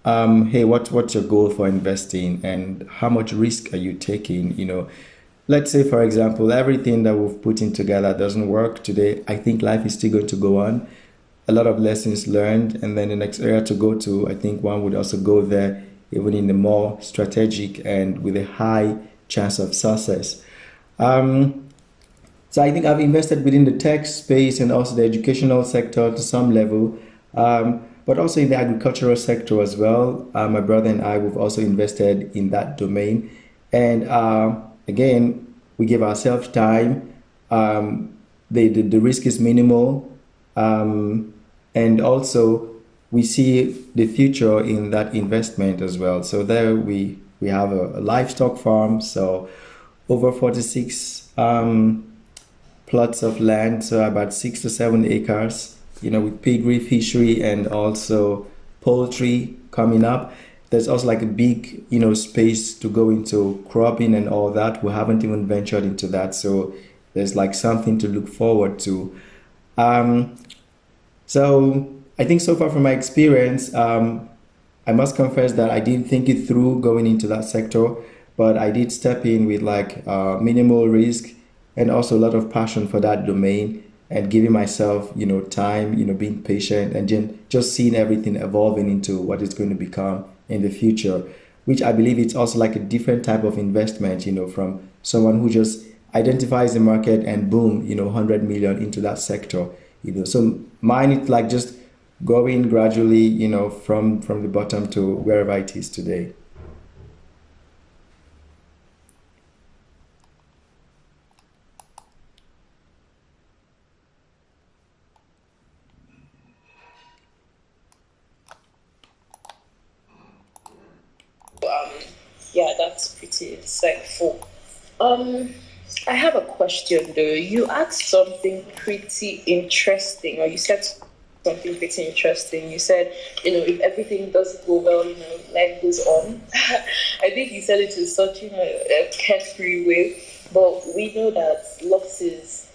B: hey, what's your goal for investing and how much risk are you taking? Let's say, for example, everything that we've put in together doesn't work today. I think life is still going to go on. A lot of lessons learned, and then the next area to go to, I think one would also go there, even in the more strategic and with a high chance of success. So I think I've invested within the tech space and also the educational sector to some level, but also in the agricultural sector as well. My brother and I, we've also invested in that domain. And again, we give ourselves time. the risk is minimal, and also we see the future in that investment as well. So there we have a livestock farm, so over 46 plots of land, so about 6 to 7 acres, with piggery, fishery, and also poultry coming up. There's also like a big, space to go into cropping and all that. We haven't even ventured into that, so there's like something to look forward to. Um, so I think so far from my experience, I must confess that I didn't think it through going into that sector, but I did step in with like minimal risk and also a lot of passion for that domain and giving myself, time, being patient and then just seeing everything evolving into what it's going to become in the future, which I believe it's also like a different type of investment, from someone who just identifies the market and boom, 100 million into that sector, So mine, it's like just going gradually, from the bottom to wherever it is today.
A: Um, yeah, that's pretty insightful. Um, I have a question though. You asked something pretty interesting, or you said something pretty interesting. You said, if everything doesn't go well, life goes on. I think you said it in such a carefree way, but we know that losses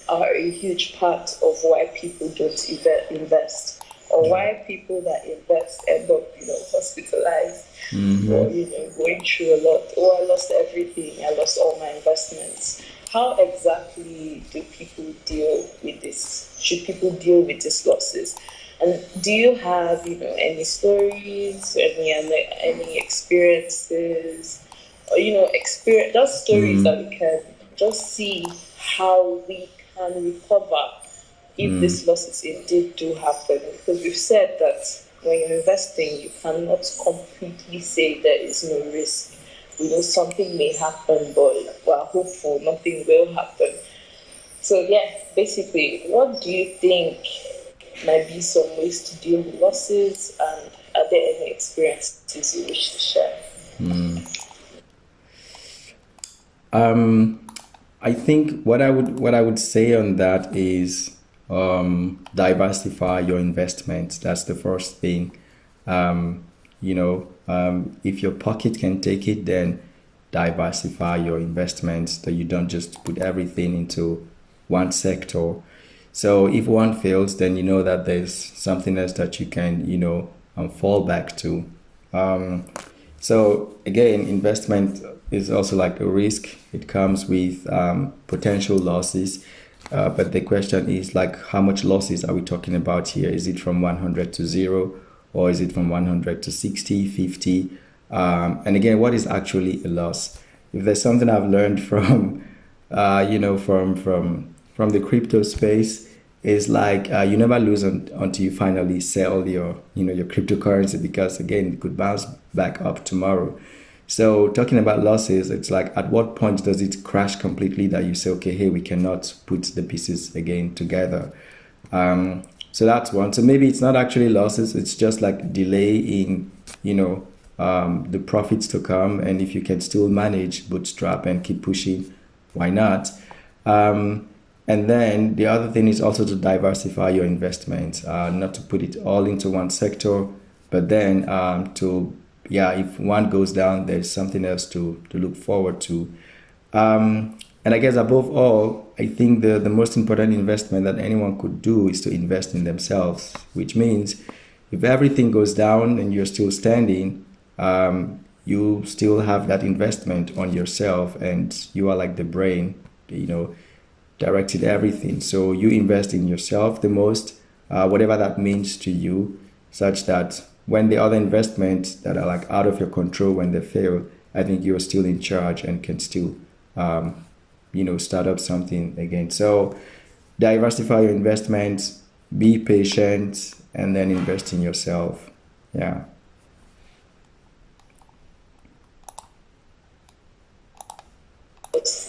A: are a huge part of why people don't invest, or why people that invest end up, hospitalized, or
B: Mm-hmm.
A: going through a lot. Oh, I lost everything. I lost all my investments. How exactly do people deal with this? Should people deal with these losses? And do you have, any stories, any experiences, or experience just stories that we can just see how we can recover if
B: Mm-hmm.
A: these losses indeed do happen? Because we've said that when you're investing, you cannot completely say there is no risk. We know something may happen, but we're hopeful nothing will happen. So, yeah, basically, what do you think might be some ways to deal with losses, and are there any experiences you wish to share?
B: I think what I would say on that is diversify your investments. That's the first thing. If your pocket can take it, then diversify your investments so you don't just put everything into one sector. So if one fails, then you know that there's something else that you can, fall back to. Um, so again, investment is also like a risk. It comes with potential losses. But the question is like, how much losses are we talking about here? Is it from 100 to zero, or is it from 100 to 60, 50? And again, what is actually a loss? If there's something I've learned from, from the crypto space, is like you never lose until you finally sell your cryptocurrency, because again it could bounce back up tomorrow. So talking about losses, it's like at what point does it crash completely that you say, okay, hey, we cannot put the pieces again together. So that's one. So maybe it's not actually losses, it's just like delay in, the profits to come. And if you can still manage bootstrap and keep pushing, why not? And then the other thing is also to diversify your investments, not to put it all into one sector, but then yeah, if one goes down, there's something else to look forward to. And I guess above all, I think the most important investment that anyone could do is to invest in themselves, which means if everything goes down and you're still standing, you still have that investment on yourself, and you are like the brain, directed everything. So you invest in yourself the most, whatever that means to you, such that when the other investments that are like out of your control, when they fail, I think you're still in charge and can still, start up something again. So diversify your investments, be patient, and then invest in yourself. Yeah.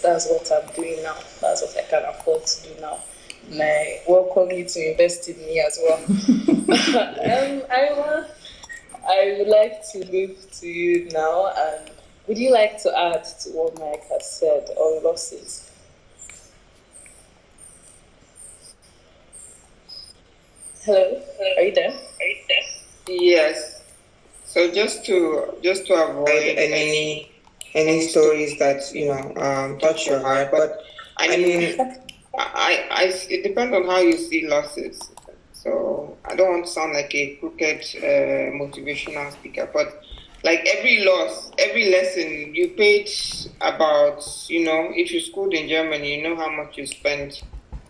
A: that's what I'm doing now. That's what I can afford to do now. And I welcome you to invest in me as well. I would like to move to you now. And would you like to add to what Mike has said on losses? Hello, are you there?
C: Yes. So just to avoid any stories that touch your heart, but I mean, it depends on how you see losses. So I don't want to sound like a crooked motivational speaker, but like every lesson you paid about, if you schooled in Germany, you know how much you spent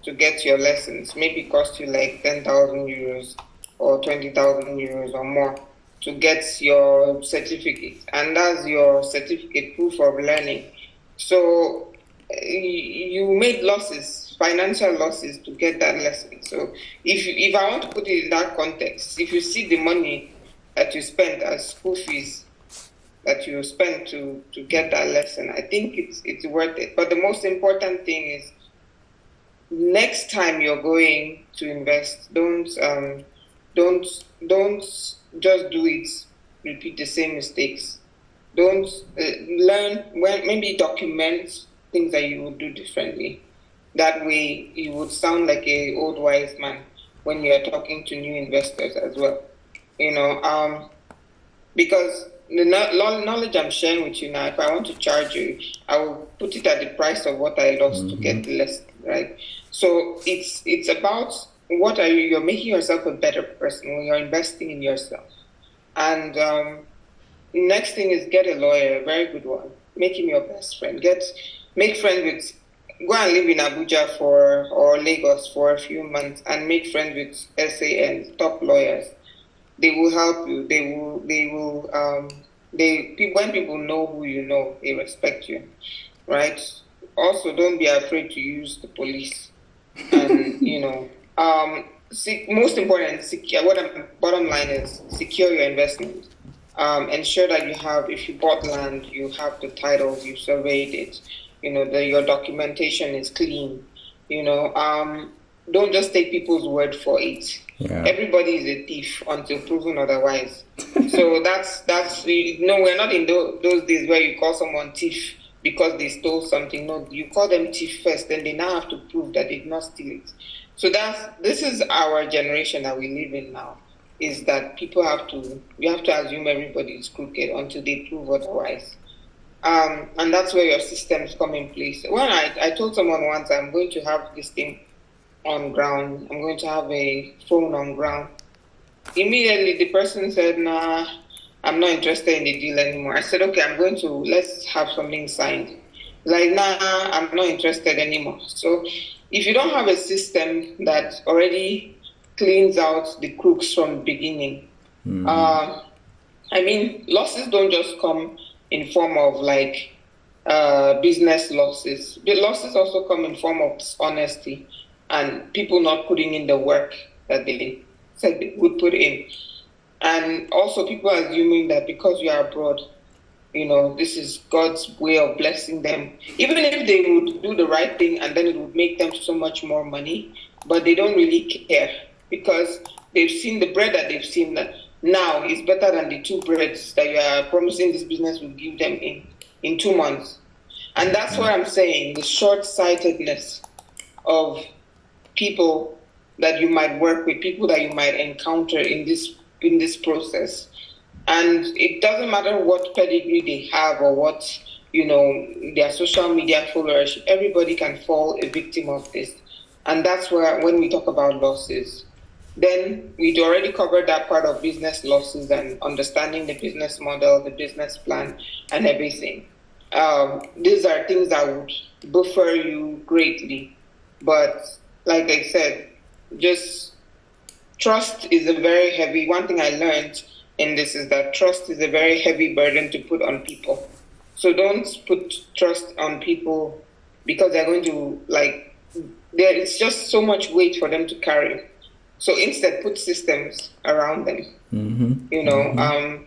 C: to get your lessons. Maybe it cost you like 10,000 euros or 20,000 euros or more to get your certificate, and that's your certificate proof of learning. So you made losses, financial losses, to get that lesson. So if I want to put it in that context, if you see the money that you spent as school fees that you spent to get that lesson, I think it's worth it. But the most important thing is, next time you're going to invest, don't just do it, repeat the same mistakes. Don't learn, maybe document things that you would do differently. That way you would sound like a old wise man when you're talking to new investors as well. Because the knowledge I'm sharing with you now, if I want to charge you, I will put it at the price of what I lost to get the lesson, right? So it's about you're making yourself a better person when you're investing in yourself. And next thing is get a lawyer, a very good one. Make him your best friend. Make friends with, go and live in Abuja or Lagos for a few months and make friends with SAN, top lawyers. They will help you. When people know who you know, they respect you, right? Also, don't be afraid to use the police. And, most important, bottom line is secure your investment. Ensure that if you bought land, you have the titles, you surveyed it, your documentation is clean. Don't just take people's word for it.
B: Yeah.
C: Everybody is a thief until proven otherwise. So that's we're not in those days where you call someone thief because they stole something. No, you call them thief first, then they now have to prove that they did not steal it. So this is our generation that we live in now, is that we have to assume everybody is crooked until they prove otherwise. And that's where your systems come in place. When I told someone once, I'm going to have this thing on ground, I'm going to have a phone on ground. Immediately the person said, nah, I'm not interested in the deal anymore. I said, okay, let's have something signed. Like, nah, I'm not interested anymore. So if you don't have a system that already cleans out the crooks from the beginning, losses don't just come in form of like business losses. The losses also come in form of dishonesty and people not putting in the work that they said they would put in. And also people assuming that because you are abroad, this is God's way of blessing them. Even if they would do the right thing and then it would make them so much more money, but they don't really care because they've seen the bread that they've seen that now is better than the 2 breads that you are promising this business will give them in 2 months. And that's what I'm saying, the short-sightedness of people that you might work with, people that you might encounter in this process. And it doesn't matter what pedigree they have or what, their social media followers, everybody can fall a victim of this. And that's where, when we talk about losses, then we'd already covered that part of business losses and understanding the business model, the business plan, and everything. These are things that would buffer you greatly. But like I said, just trust is a very heavy, one thing I learned in this is that trust is a very heavy burden to put on people. So don't put trust on people because they're going to it's just so much weight for them to carry. So instead, put systems around them. I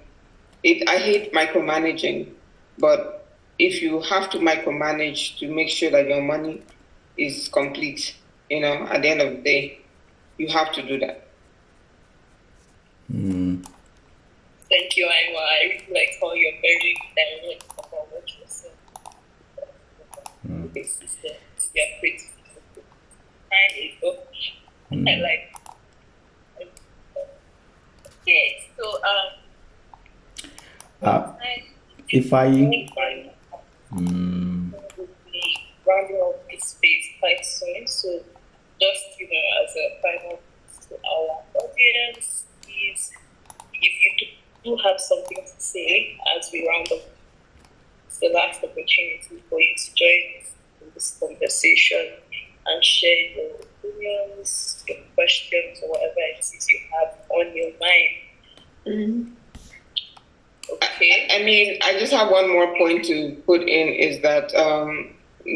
C: hate micromanaging, but if you have to micromanage to make sure that your money is complete, at the end of the day, you have to do that.
A: Thank you, Aiwa. I really like how you're very direct about what you're saying. This is your pretty time is up. I like. Okay, so
B: if I
A: rounding up this space quite soon. So just as a final to our audience, please, if you do have something to say as we round up, it's the last opportunity for you to join in this conversation and share your opinions, your questions, or whatever it is you have on your mind. Okay.
C: I mean, I just have one more point to put in is that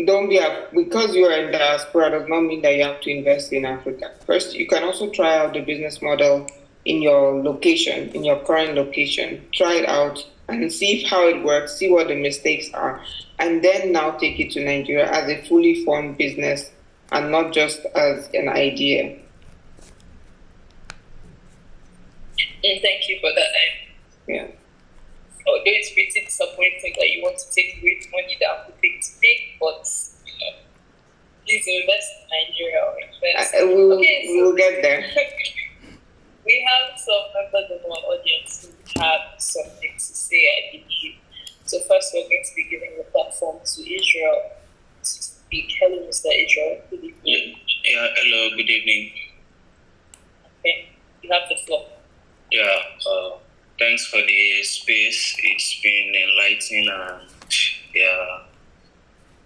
C: don't be because you are in diaspora does not mean that you have to invest in Africa. First, you can also try out the business model in your location, in your current location. Try it out and see how it works, see what the mistakes are, and then now take it to Nigeria as a fully formed business and not just as an idea.
A: Thank you for that.
C: Yeah.
A: Although it's pretty disappointing that you want to take great money that I could take to make, but please invest in Nigeria or invest.
C: We will get there.
A: We have some members of our audience who have something to say, I believe. So first, we're going to be giving the platform to Israel to speak. Hello, Mr. Israel. Good evening.
D: Yeah, hello, good evening.
A: Okay, you have the floor.
D: Yeah, thanks for the space. It's been enlightening and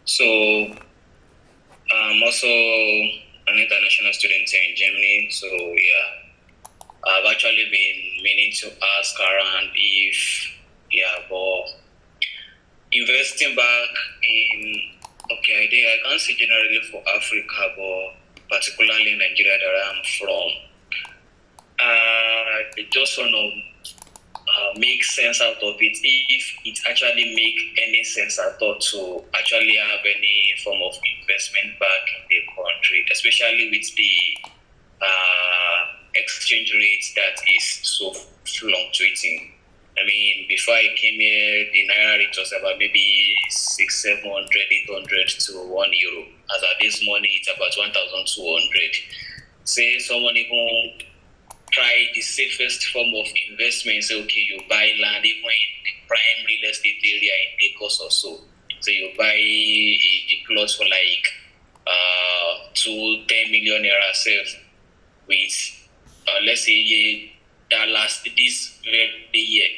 D: so I'm also an international student in Germany. So I've actually been meaning to ask around if but investing back in I can't say generally for Africa, but particularly in Nigeria that I'm from. I just want to make sense out of it, if it actually make any sense at all to actually have any form of investment back in the country, especially with the exchange rate that is so fluctuating. I mean, before I came here, the Naira rate was about maybe 600, 700, 800 to €1. As at this morning, it's about 1,200. Say someone even try the safest form of investment. Say, okay, you buy land even in the prime real estate area in Lagos or so. So you buy a plot for like 10 million naira sales with let's say this very year.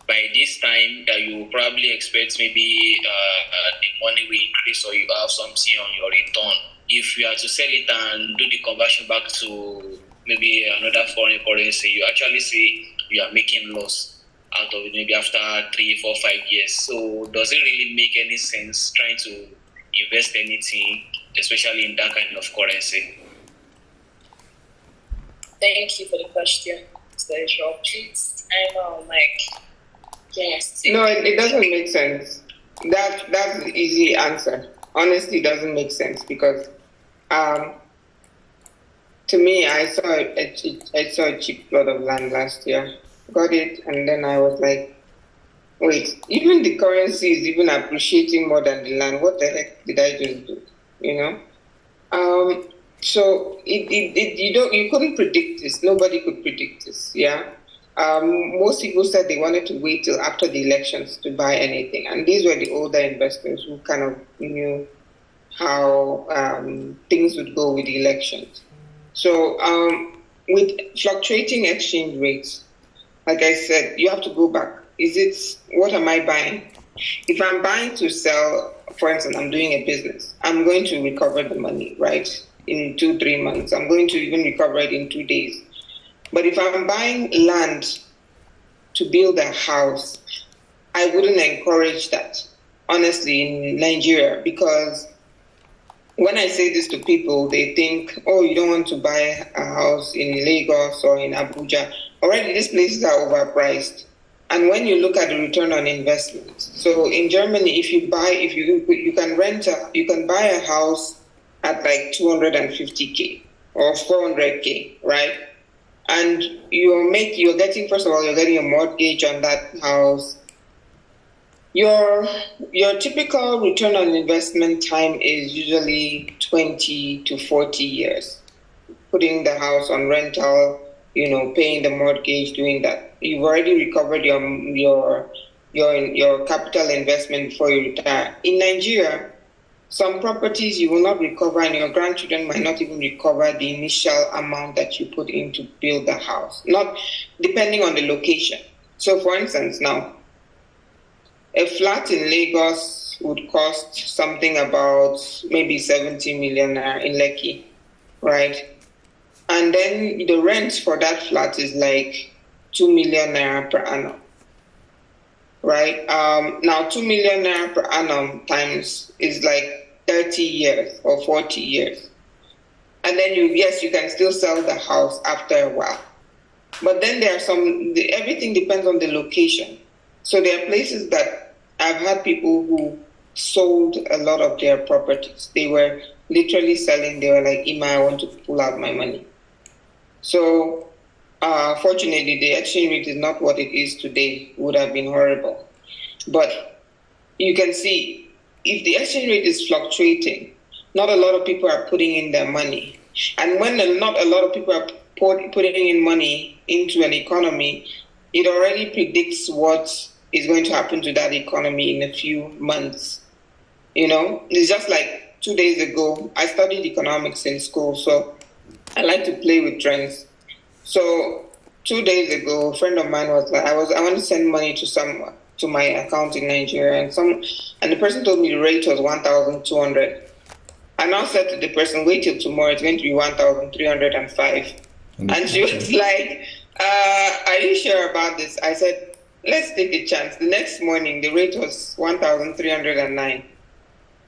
D: By this time, that you probably expect maybe the money will increase or you have something on your return. If you are to sell it and do the conversion back to maybe another foreign currency, you actually see you are making loss out of it maybe after 3, 4, 5 years. So does it really make any sense trying to invest anything, especially in that kind of currency?
A: Thank you for the question, Mr. Israel. Please, I'm yes.
C: No, it doesn't make sense. That's the easy answer. Honestly, it doesn't make sense because to me, I saw a cheap plot of land last year, got it, and then I was like, wait, even the currency is even appreciating more than the land. What the heck did I just do? So you couldn't predict this. Nobody could predict this. Yeah. Most people said they wanted to wait till after the elections to buy anything, and these were the older investors who kind of knew how things would go with the elections. So with fluctuating exchange rates, like I said, you have to go back. What am I buying? If I'm buying to sell, for instance, I'm doing a business, I'm going to recover the money, right? In 2-3 months. I'm going to even recover it in 2 days. But if I'm buying land to build a house, I wouldn't encourage that, honestly, in Nigeria, because when I say this to people, they think, oh, you don't want to buy a house in Lagos or in Abuja. Already, these places are overpriced. And when you look at the return on investment, so in Germany, if you can buy a house at like 250K or 400K, right? And you're getting, first of all, you're getting a mortgage on that house. Your typical return on investment time is usually 20 to 40 years. Putting the house on rental, paying the mortgage, doing that. You've already recovered your capital investment before you retire. In Nigeria, some properties you will not recover, and your grandchildren might not even recover the initial amount that you put in to build the house, not depending on the location. So, for instance, now, a flat in Lagos would cost something about maybe 70 million in Lekki, right? And then the rent for that flat is like 2 million naira per annum, right? Now, 2 million naira per annum times is like 30 years or 40 years. And then you can still sell the house after a while. But then everything depends on the location. So there are places that I've had people who sold a lot of their properties. They were literally selling. They were like, Ima, I want to pull out my money. So fortunately, the exchange rate is not what it is today. It would have been horrible. But you can see, if the exchange rate is fluctuating, not a lot of people are putting in their money. And when not a lot of people are putting in money into an economy, it already predicts what is going to happen to that economy in a few months. It's just like 2 days ago, I studied economics in school, so I like to play with trends. So 2 days ago, a friend of mine was like, I want to send money to my account in Nigeria, and the person told me the rate was 1,200. I now said to the person, wait till tomorrow, it's going to be 1,305. And she was like, are you sure about this? I said, let's take a chance. The next morning, the rate was 1,309.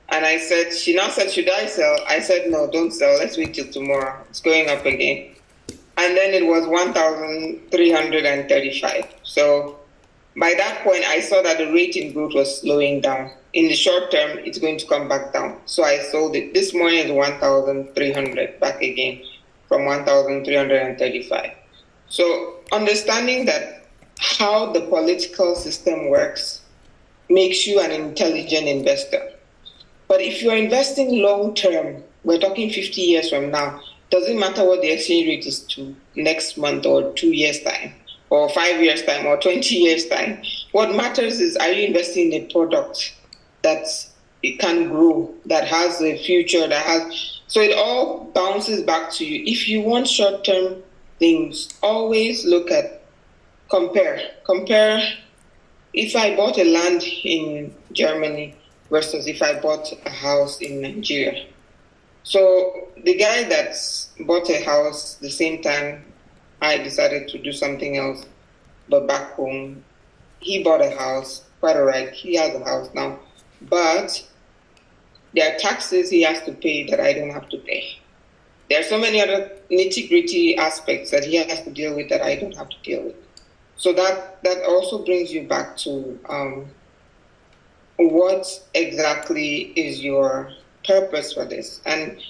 C: And she now said, should I sell? I said, no, don't sell. Let's wait till tomorrow. It's going up again. And then it was 1,335. So by that point, I saw that the rate in growth was slowing down. In the short term, it's going to come back down. So I sold it. This morning is 1,300, back again from 1,335. So understanding that how the political system works makes you an intelligent investor. But if you're investing long term, we're talking 50 years from now, doesn't matter what the exchange rate is to next month or 2 years' time or 5 years' time or 20 years' time. What matters is, are you investing in a product that it can grow, that has a future, so it all bounces back to you. If you want short-term things, always compare. If I bought a land in Germany versus if I bought a house in Nigeria. So the guy that bought a house the same time I decided to do something else, but back home, he bought a house, quite all right, he has a house now, but there are taxes he has to pay that I don't have to pay. There are so many other nitty-gritty aspects that he has to deal with that I don't have to deal with. So that also brings you back to what exactly is your purpose for this. And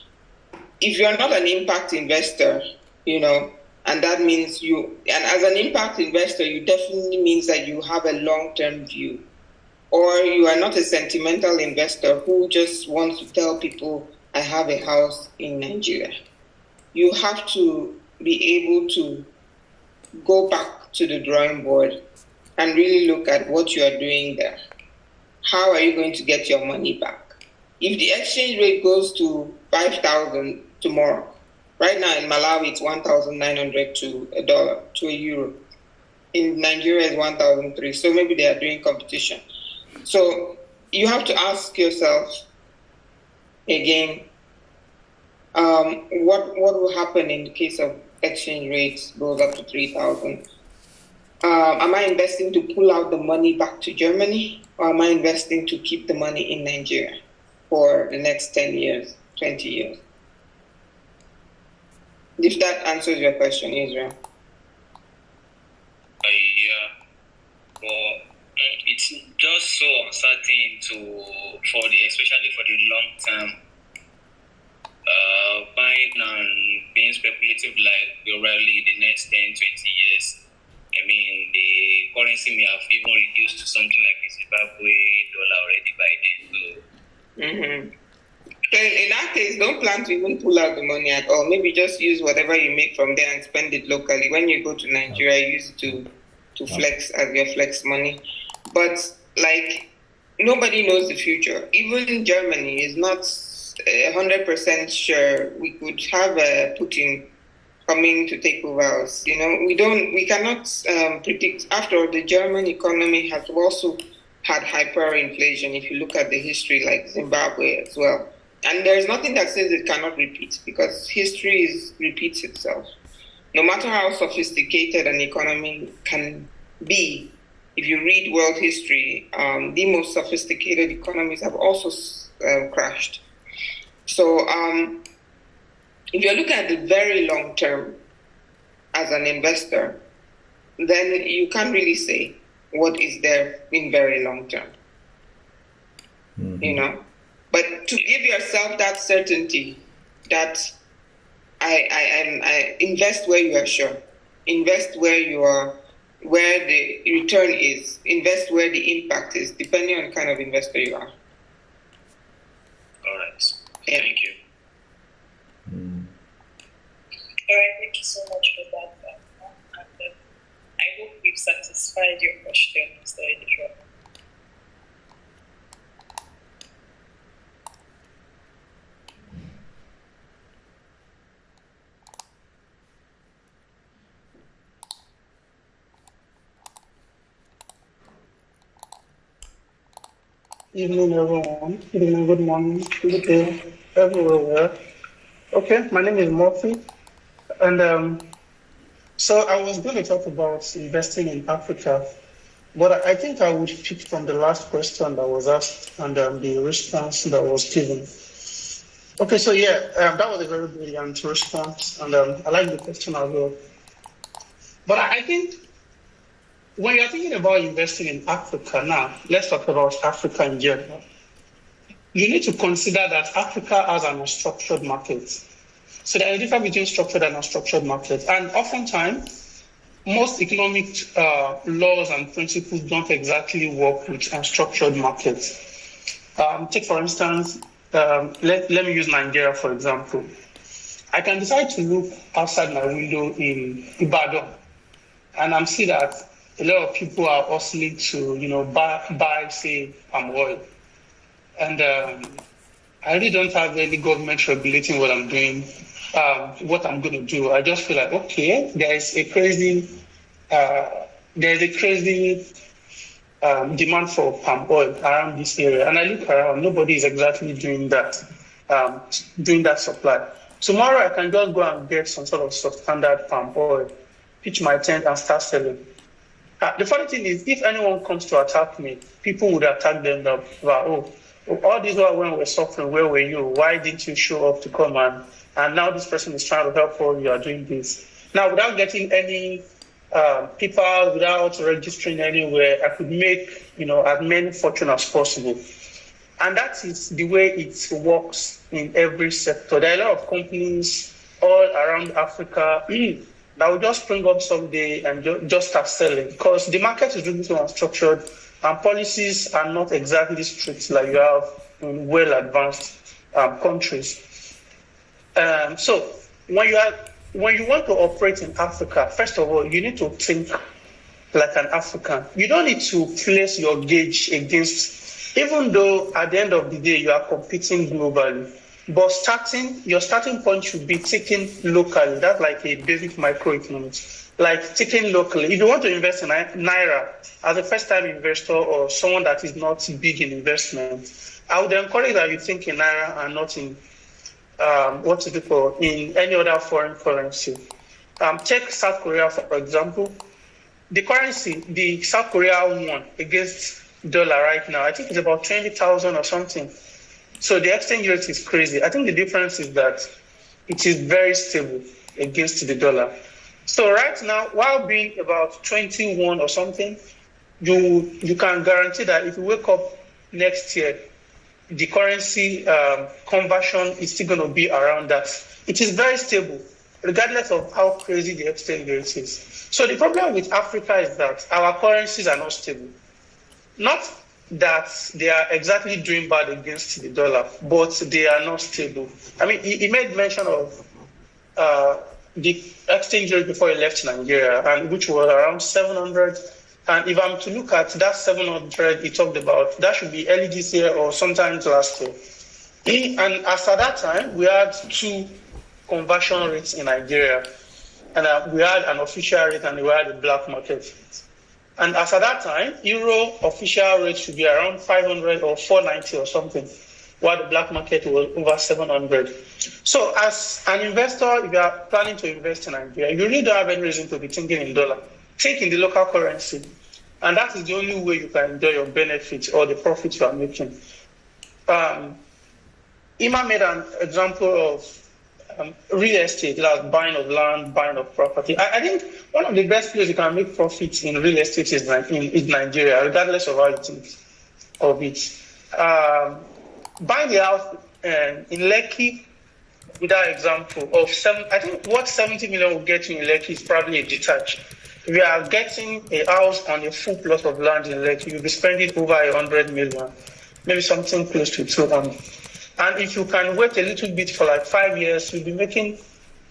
C: if you're not an impact investor, and that means and as an impact investor, you definitely means that you have a long-term view. Or you are not a sentimental investor who just wants to tell people, I have a house in Nigeria. You have to be able to go back to the drawing board and really look at what you are doing there. How are you going to get your money back? If the exchange rate goes to 5,000 tomorrow, right now in Malawi it's 1,900 to a dollar, to a euro. In Nigeria it's 1,003. So maybe they are doing competition. So you have to ask yourself again, what will happen in the case of exchange rates goes up to 3,000? Am I investing to pull out the money back to Germany, or am I investing to keep the money in Nigeria for the next 10 years, 20 years? If that answers your question, Israel.
D: Yeah. but it's just so uncertain especially for the long term. Buying and being speculative like rarely in the next 10, 20 years. I mean, the currency may have even reduced to something like the Zimbabwe dollar already by then.
C: So in that case, don't plan to even pull out the money at all. Maybe just use whatever you make from there and spend it locally. When you go to Nigeria, use it to flex as your flex money. But like, nobody knows the future. Even Germany is not 100% sure we could have Putin coming to take over us. We cannot predict. After all, the German economy has also had hyperinflation. If you look at the history, like Zimbabwe as well, and there's nothing that says it cannot repeat, because history repeats itself. No matter how sophisticated an economy can be, if you read world history, the most sophisticated economies have also crashed. So if you look at the very long term as an investor, then you can't really say what is there in very long term. But to give yourself that certainty that I invest where you are sure, invest where you are, where the return is, invest where the impact is, depending on the kind of investor you are.
D: All right. Yeah. Thank you.
A: All right, thank you so much for that. And I hope we've satisfied your question, Mr. Editor.
E: Evening, everyone. Evening, good morning, good day, everywhere. Okay, my name is Murphy, and so I was going to talk about investing in Africa, but I think I would pick from the last question that was asked and the response that was given. Okay, so that was a very brilliant response, and I like the question as well. But I think when you're thinking about investing in Africa now, let's talk about Africa in general. You need to consider that Africa has an unstructured market. So there is a difference between structured and unstructured markets. And oftentimes, most economic laws and principles don't exactly work with unstructured markets. Take, for instance, let me use Nigeria, for example. I can decide to look outside my window in Ibadan, and I'm seeing that a lot of people are hustling to, buy, say, palm oil. And I really don't have any government regulating what I'm doing, what I'm going to do. I just feel like, okay, there's a crazy demand for palm oil around this area. And I look around, nobody is exactly doing that supply. Tomorrow I can just go and get some sort of substandard palm oil, pitch my tent and start selling. The funny thing is, if anyone comes to attack me, people would attack them that, all this while when we're suffering, where were you? Why didn't you show up to come and now this person is trying to help all you are doing this. Now, without getting any people, without registering anywhere, I could make, as many fortune as possible. And that is the way it works in every sector. There are a lot of companies all around Africa that will just spring up someday and just start selling, because the market is really so unstructured and policies are not exactly strict like you have in well-advanced countries. So when you want to operate in Africa, first of all, you need to think like an African. You don't need to place your gauge against, even though at the end of the day you are competing globally. But your starting point should be taken locally. That's like a basic microeconomics. Like taking locally. If you want to invest in Naira as a first-time investor or someone that is not big in investment, I would encourage that you think in Naira and not in in any other foreign currency. Check South Korea, for example. The currency, the South Korea won against dollar right now, I think it's about 20,000 or something. So the exchange rate is crazy. I think the difference is that it is very stable against the dollar. So right now, while being about 21 or something, you can guarantee that if you wake up next year, the currency conversion is still going to be around that. It is very stable, regardless of how crazy the exchange rate is. So the problem with Africa is that our currencies are not stable. Not that they are exactly doing bad against the dollar, but they are not stable. I mean, he made mention of the exchange rate before he left Nigeria, and which was around 700. And if I'm to look at that 700 he talked about, that should be early this year or sometimes last year. And as at that time, we had two conversion rates in Nigeria. And we had an official rate and we had a black market. And as at that time, euro official rate should be around 500 or 490 or something, while the black market was over 700. So as an investor, if you are planning to invest in Nigeria, you really don't have any reason to be thinking in dollar. Think in the local currency. And that is the only way you can enjoy your benefits or the profits you are making. Ima made an example of real estate, like buying of land, buying of property. I think one of the best places you can make profits in real estate is Nigeria, regardless of how you think of it. Buying a house in Lekki, with that example of I think what 70 million will get you in Lekki is probably a detached. If you are getting a house on a full plot of land in Lekki, you'll be spending over 100 million, maybe something close to 200. And if you can wait a little bit for like 5 years, you'll be making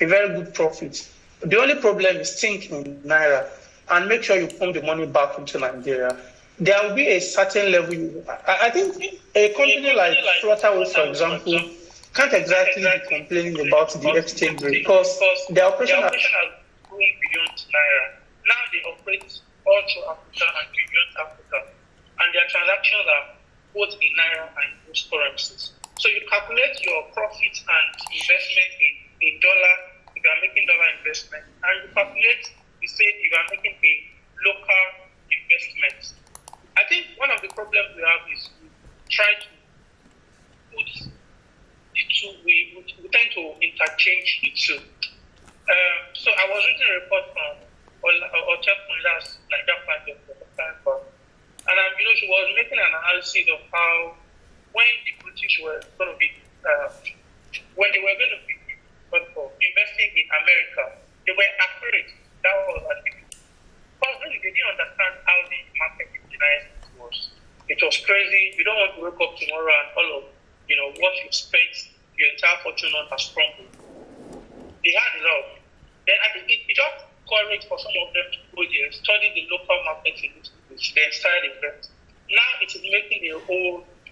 E: a very good profit. The only problem is think in Naira and make sure you pump the money back into Nigeria. There will be a certain level. I think a company like Flutterwave, for example, can't exactly be complaining about the exchange rate because their operation has
F: going beyond Naira. Now they operate all through Africa and beyond Africa. And their transactions are both in Naira and in those currencies. So you calculate your profit and investment in dollar, if you are making dollar investment, and you calculate the same if you are making a local investment. I think one of the problems we have is we try to put the two, we tend to interchange the two. So I was reading a report from Ochakunla's Nigerian Bank, and she was making an analysis of how when the British were going to be, when they were going to be investing in America, they were afraid. That was at the beginning. Because really they didn't understand how the market in the United States was. It was crazy. You don't want to wake up tomorrow and all of what you spent your entire fortune on has crumbled. They had it all. Then I think it just encouraged for some of them to go there, study the local market in which then start invest. Now it is making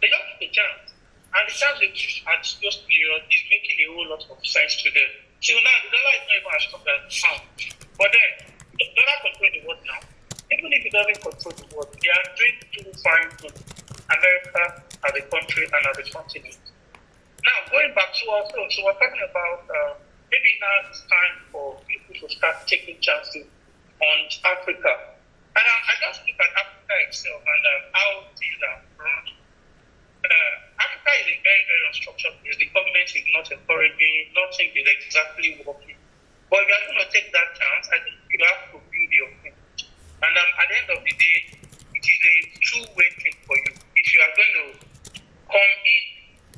F: they just took a chance. And the chance they took at those periods is making a whole lot of sense to them. So now the dollar is not even as strong as the pound. But then, the dollar controls the world now. Even if it doesn't control the world, they are doing two fine things. America as a country and as a continent. Now, going back to also, so we're talking about maybe now it's time for people to start taking chances on Africa. And I just look at Africa itself and how things are run. Africa is a very, very unstructured place. The government is not encouraging, nothing is exactly working. But if you are going to take that chance, I think you have to build your thing. And at the end of the day, it is a two-way thing for you. If you are going to come in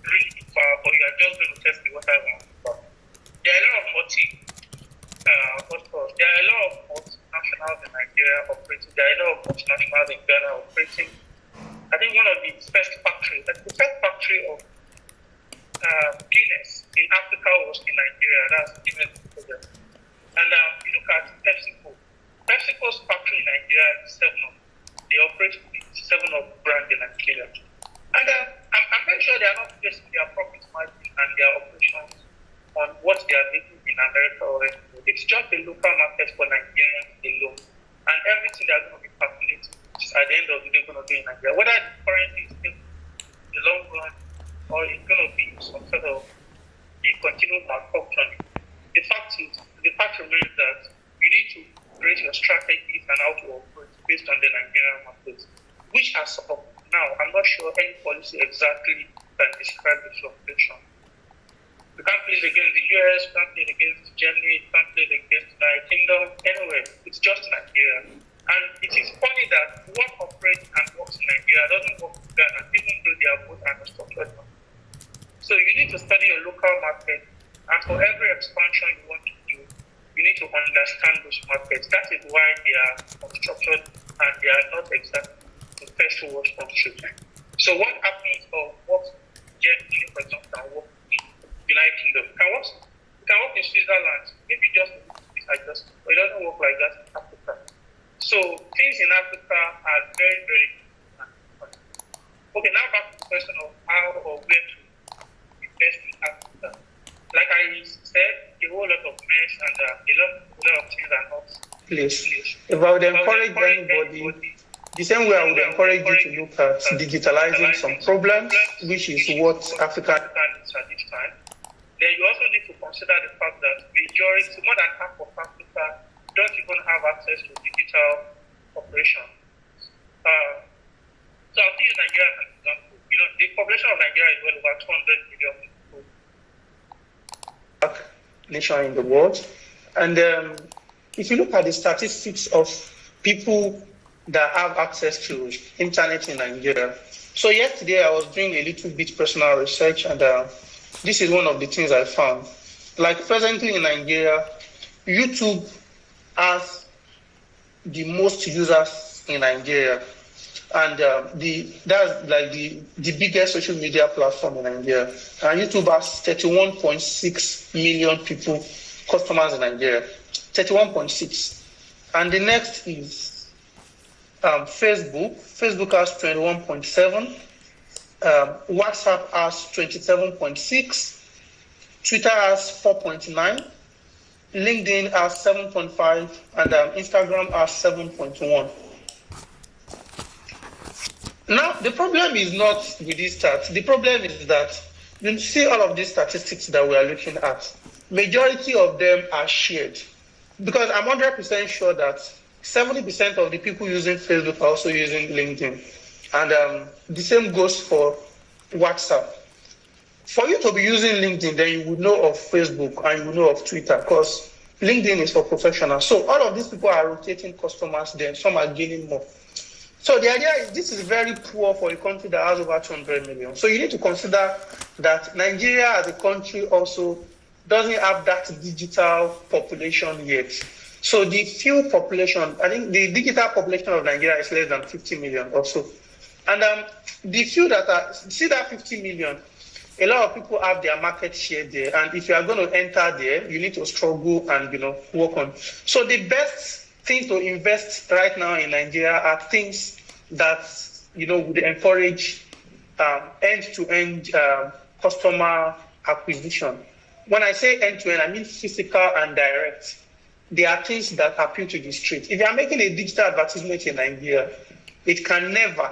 F: really far, or you are just going to test the water, there are a lot of multinationals in Nigeria operating. There are a lot of multinationals in Ghana operating. I think one of the first factories, the first factory of Guinness in Africa was in Nigeria. That's Guinness project. And you look at PepsiCo. PepsiCo's factory in Nigeria is 7-Up. They operate the 7-Up brand in Nigeria. And I'm very sure they are not basing their profit margin and their operations on what they are making in America or anywhere. It's just a local market for Nigerians alone. And everything they are going to be calculating at the end of the day going to be in Nigeria. Whether the currency is still in the long run or it's going to be some sort of a continual malfunction. The fact remains that you need to create your strategies and how to operate based on the Nigerian market, which as of now, I'm not sure any policy exactly can describe the fluctuation. You can't play against the US, you can't play against Germany, you can't play against the United Kingdom, anywhere. It's just Nigeria. And it is funny that what operates and works in Nigeria doesn't work in Ghana, even though they are both under-structured markets. So you need to study your local market, and for every expansion you want to do, you need to understand those markets. That is why they are unstructured and they are not exactly the first world countries. So what happens or what generally, for example, can work in the United Kingdom? It can work in Switzerland, maybe just adjust, but it doesn't work like that in Africa. So things in Africa are very, very important. Okay, now back to the question of how or where to invest in Africa. Like I said, a whole lot of mess and a lot of things are not
E: Please. If I would encourage anybody, the same way I would encourage you to look at digitalizing some problems, which is what Africa
F: needs at this time. Then you also need to consider the fact that majority, more than half of Africa, don't even have access to digital operation. So I'll use Nigeria as an example. The population of Nigeria is well over 200 million people.
E: Nation in the world. And if you look at the statistics of people that have access to internet in Nigeria. So yesterday I was doing a little bit personal research, and this is one of the things I found. Like presently in Nigeria, YouTube has the most users in Nigeria, and that's like the biggest social media platform in Nigeria. And YouTube has 31.6 million people, customers in Nigeria, 31.6. And the next is Facebook. Facebook has 21.7. WhatsApp has 27.6. Twitter has 4.9. LinkedIn has 7.5, and Instagram has 7.1. Now, the problem is not with these stats. The problem is that you see all of these statistics that we are looking at, majority of them are shared. Because I'm 100% sure that 70% of the people using Facebook are also using LinkedIn. And the same goes for WhatsApp. For you to be using LinkedIn, then you would know of Facebook and you would know of Twitter, because LinkedIn is for professionals. So all of these people are rotating customers, then some are gaining more. So the idea is this is very poor for a country that has over 200 million. So you need to consider that Nigeria as a country also doesn't have that digital population yet. So the few population, I think the digital population of Nigeria is less than 50 million or so. And the few that are, see that 50 million, a lot of people have their market share there. And if you are going to enter there, you need to struggle and, work on. So the best thing to invest right now in Nigeria are things that, would encourage end-to-end customer acquisition. When I say end-to-end, I mean physical and direct. There are things that appeal to the street. If you are making a digital advertisement in Nigeria, it can never,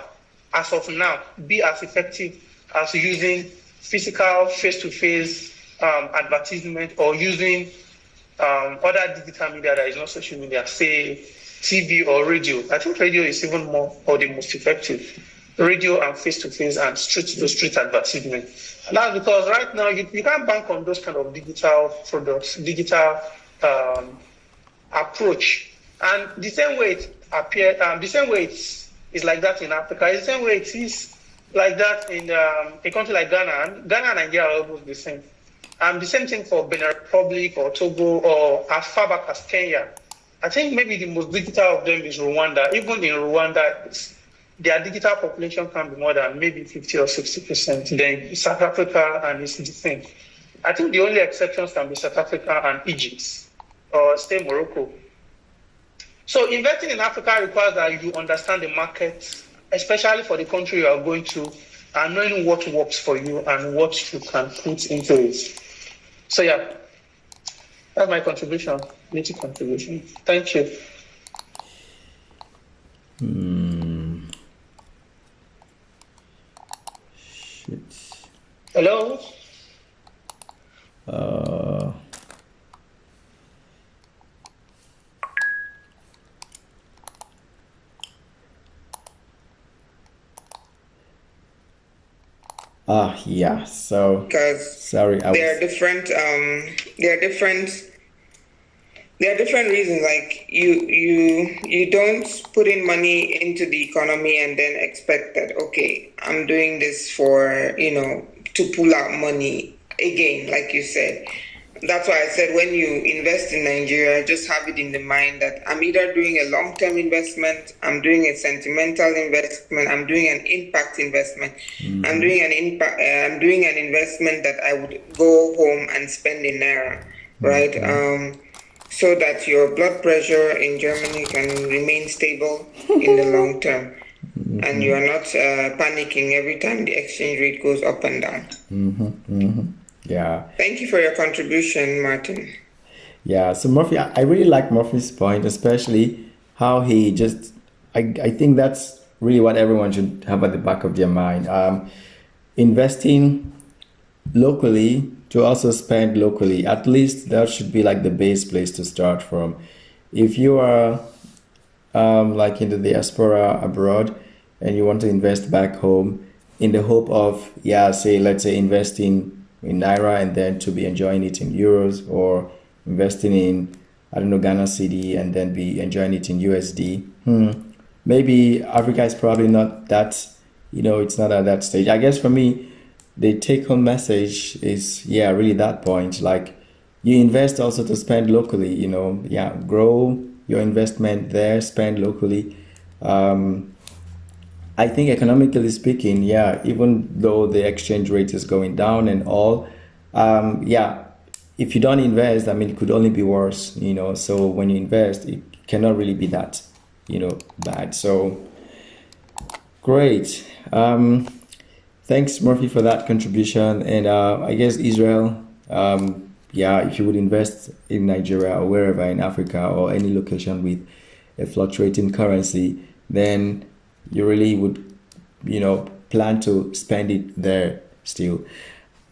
E: as of now, be as effective as using physical face-to-face advertisement or using other digital media that is not social media, say TV or radio. I think radio is even more or the most effective. Radio and face-to-face and street-to-street advertisement. And that's because right now you can't bank on those kind of digital products, digital approach. And the same way it appears, the same way it's like that in Africa, it's the same way it is like that in a country like Ghana. Ghana and Nigeria are almost the same. The same thing for Benin Republic or Togo or as far back as Kenya. I think maybe the most digital of them is Rwanda. Even in Rwanda, their digital population can be more than maybe 50 or 60%. Then South Africa, and it's the same. I think the only exceptions can be South Africa and Egypt or stay Morocco. So investing in Africa requires that you understand the market, especially for the country you are going to, and knowing what works for you and what you can put into it. So yeah, that's my contribution, little contribution. Thank you.
B: Shit.
E: Hello?
B: Yeah. So
G: Because
B: sorry,
G: there are different there are different reasons. Like you don't put in money into the economy and then expect that, okay, I'm doing this for, to pull out money again, like you said. That's why I said when you invest in Nigeria, just have it in the mind that I'm either doing a long-term investment, I'm doing a sentimental investment, I'm doing an impact investment. I'm doing I'm doing an investment that I would go home and spend in naira, right? So that your blood pressure in Germany can remain stable in the long term, and you are not panicking every time the exchange rate goes up and down.
B: Yeah.
G: Thank you for your contribution, Martin.
B: Yeah, so Murphy, I really like Murphy's point, especially how he just, I think that's really what everyone should have at the back of their mind. Investing locally to also spend locally, at least that should be like the base place to start from. If you are like in the diaspora abroad and you want to invest back home in the hope of, let's say investing in naira and then to be enjoying it in euros, or investing in, I don't know, Ghana cedi and then be enjoying it in USD. Maybe Africa is probably not that, it's not at that stage. I guess for me, the take home message is, really that point. Like, you invest also to spend locally, grow your investment there, spend locally. I think economically speaking, even though the exchange rate is going down and all, if you don't invest, it could only be worse, so when you invest, it cannot really be that, bad. So great. Thanks, Murphy, for that contribution. And I guess Israel, if you would invest in Nigeria or wherever in Africa or any location with a fluctuating currency, then you really would, plan to spend it there still.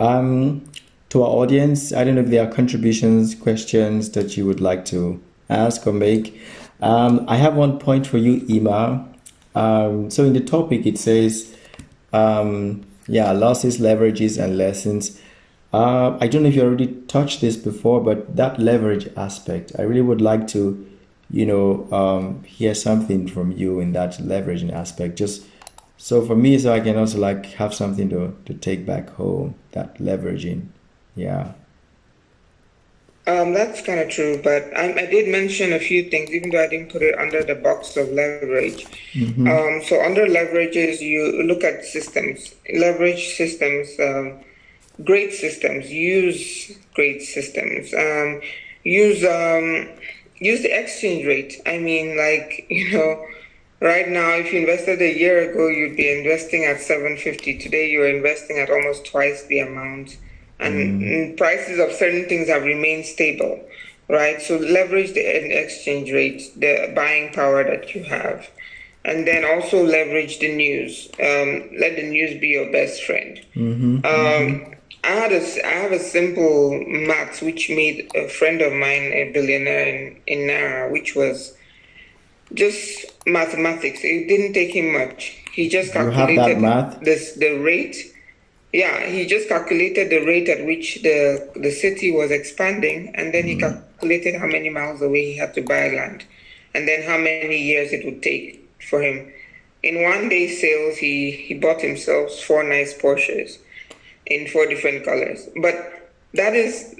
B: To our audience, I don't know if there are contributions, questions that you would like to ask or make. I have one point for you, Ima. So in the topic, it says, losses, leverages, and lessons. I don't know if you already touched this before, but that leverage aspect, I really would like to, hear something from you in that leveraging aspect. Just so for me, so I can also like have something to take back home, that leveraging. Yeah.
G: That's kind of true, but I did mention a few things, even though I didn't put it under the box of leverage. So under leverages, you look at systems, leverage systems, great systems, use great systems, use the exchange rate. Right now, if you invested a year ago, you'd be investing at 750. Today, you're investing at almost twice the amount. And prices of certain things have remained stable, right? So leverage the exchange rate, the buying power that you have. And then also leverage the news. Let the news be your best friend. I have a simple math which made a friend of mine a billionaire in Naira, which was just mathematics. It didn't take him much. He just calculated the rate. Yeah, he just calculated the rate at which the city was expanding, and then he calculated how many miles away he had to buy land, and then how many years it would take for him. In one day's sales, he bought himself 4 nice Porsches in 4 different colors. But that is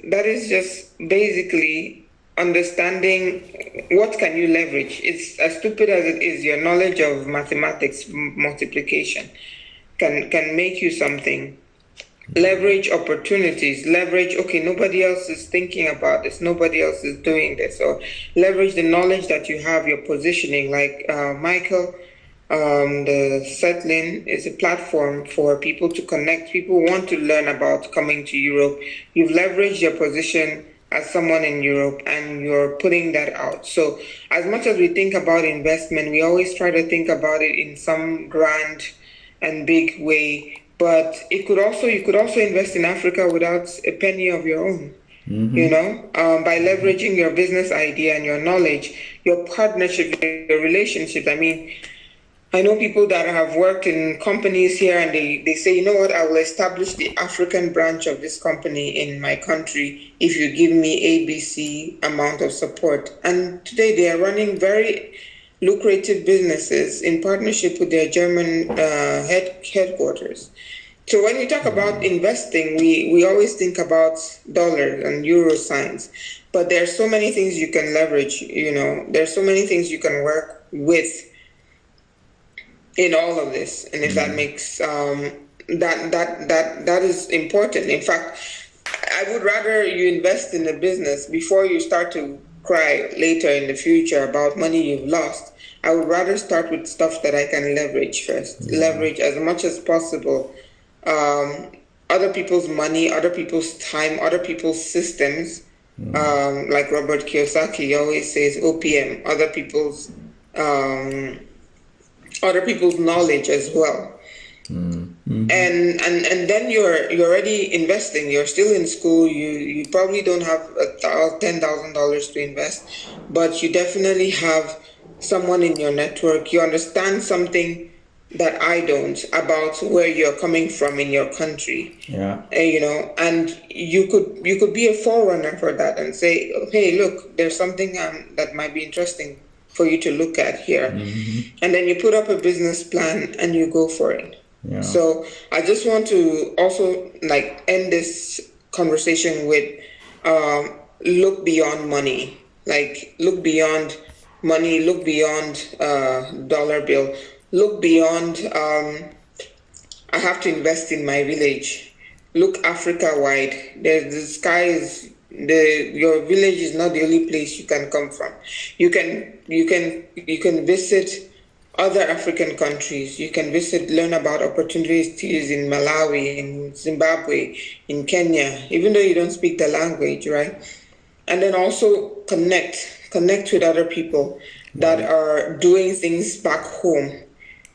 G: just basically understanding what can you leverage. It's as stupid as it is. Your knowledge of mathematics, multiplication, can make you something. Leverage opportunities. Leverage, okay, nobody else is thinking about this. Nobody else is doing this. Or leverage the knowledge that you have, your positioning. Like Michael, the Settling is a platform for people to connect. People want to learn about coming to Europe. You've leveraged your position as someone in Europe and you're putting that out. So as much as we think about investment, we always try to think about it in some grand and big way, but you could also invest in Africa without a penny of your own. By leveraging your business idea and your knowledge, your partnership, your relationships. I know people that have worked in companies here and they say, you know what, I will establish the African branch of this company in my country if you give me ABC amount of support. And today they are running very lucrative businesses in partnership with their German headquarters. So when we talk about investing, we always think about dollars and euro signs, but there are so many things you can leverage. There's so many things you can work with in all of this, and if that makes that is important. In fact, I would rather you invest in a business before you start to cry later in the future about money you've lost. I would rather start with stuff that I can leverage first, leverage as much as possible. Other people's money, other people's time, other people's systems. Like Robert Kiyosaki always says, OPM, other people's knowledge as well. And then you're already investing. You're still in school. You probably don't have $10,000 to invest, but you definitely have someone in your network. You understand something that I don't about where you're coming from in your country. And you could be a forerunner for that and say, hey, look, there's something that might be interesting for you to look at here. And then you put up a business plan and you go for it. So I just want to also end this conversation with look beyond money. Look beyond money, look beyond dollar bill, look beyond I have to invest in my village. Look Africa wide. The sky is your village is not the only place you can come from. You can visit other African countries. You can learn about opportunities in Malawi, in Zimbabwe, in Kenya, even though you don't speak the language, right? And then also connect with other people that are doing things back home.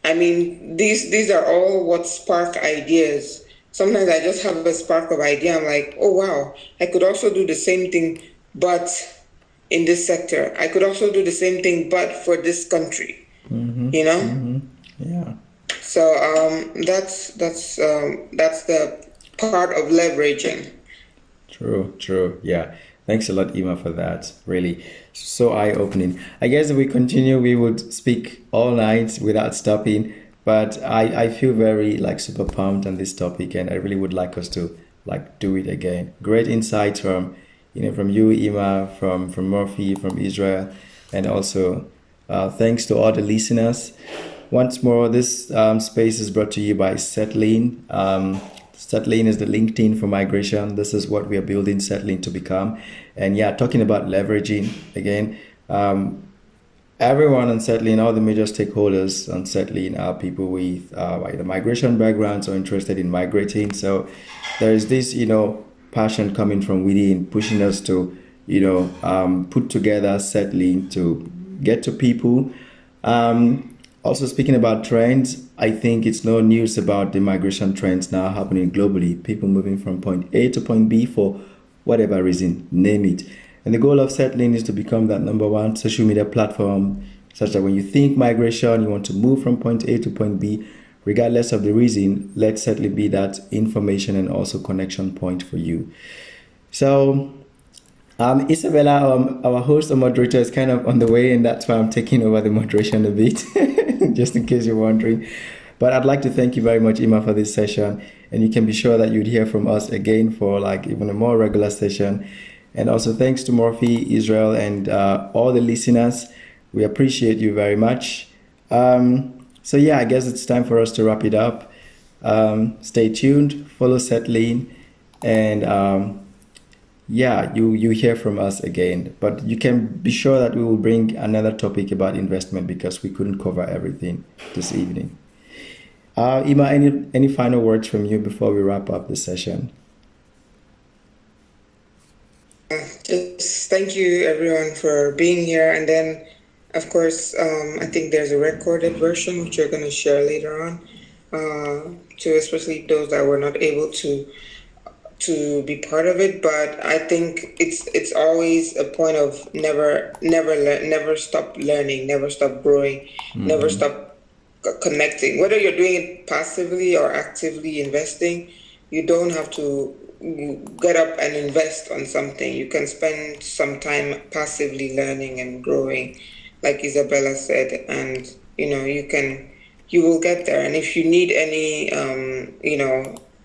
G: I mean, these are all what spark ideas. Sometimes I just have a spark of idea. I'm like, oh, wow, I could also do the same thing, but in this sector. I could also do the same thing, but for this country,
B: Yeah.
G: So that's the part of leveraging.
B: True. Yeah. Thanks a lot, Ima, for that. Really so eye-opening. I guess if we continue, we would speak all night without stopping. But I feel very super pumped on this topic, and I really would like us to do it again. Great insights from you, Ima, from Murphy, from Israel, and also thanks to all the listeners. Once more, this space is brought to you by Settling. Settling is the LinkedIn for migration. This is what we are building Settling to become. And yeah, talking about leveraging again. Everyone on Settling, all the major stakeholders on Settling are people with either migration backgrounds or interested in migrating. So there is this, passion coming from within, pushing us to, put together Settling to get to people. Also speaking about trends, I think it's no news about the migration trends now happening globally. People moving from point A to point B for whatever reason, name it. And the goal of Settling is to become that number one social media platform, such that when you think migration, you want to move from point A to point B, regardless of the reason, let Settling be that information and also connection point for you. So Isabella, our host or moderator, is kind of on the way, and that's why I'm taking over the moderation a bit, just in case you're wondering. But I'd like to thank you very much, Ima, for this session. And you can be sure that you'd hear from us again for even a more regular session. And also thanks to Murphy, Israel, and all the listeners. We appreciate you very much. So yeah, I guess it's time for us to wrap it up. Stay tuned, follow Settling, and you hear from us again. But you can be sure that we will bring another topic about investment because we couldn't cover everything this evening. Ima, any final words from you before we wrap up the session?
G: Just thank you everyone for being here, and then of course I think there's a recorded version which you're going to share later on to especially those that were not able to be part of it. But I think it's always a point of never stop learning, never stop growing, never stop connecting. Whether you're doing it passively or actively investing, you don't have to get up and invest on something. You can spend some time passively learning and growing, like Isabella said, and you will get there. And if you need any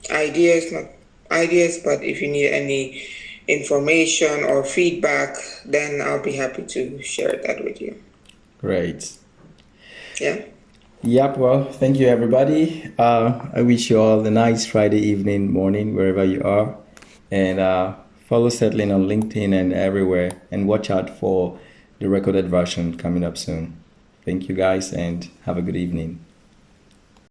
G: ideas, not ideas, but if you need any information or feedback, then I'll be happy to share that with you.
B: Great.
G: Yeah.
B: Yep. Well, thank you, everybody. I wish you all a nice Friday evening, morning, wherever you are. And follow Settling on LinkedIn and everywhere. And watch out for the recorded version coming up soon. Thank you, guys, and have a good evening.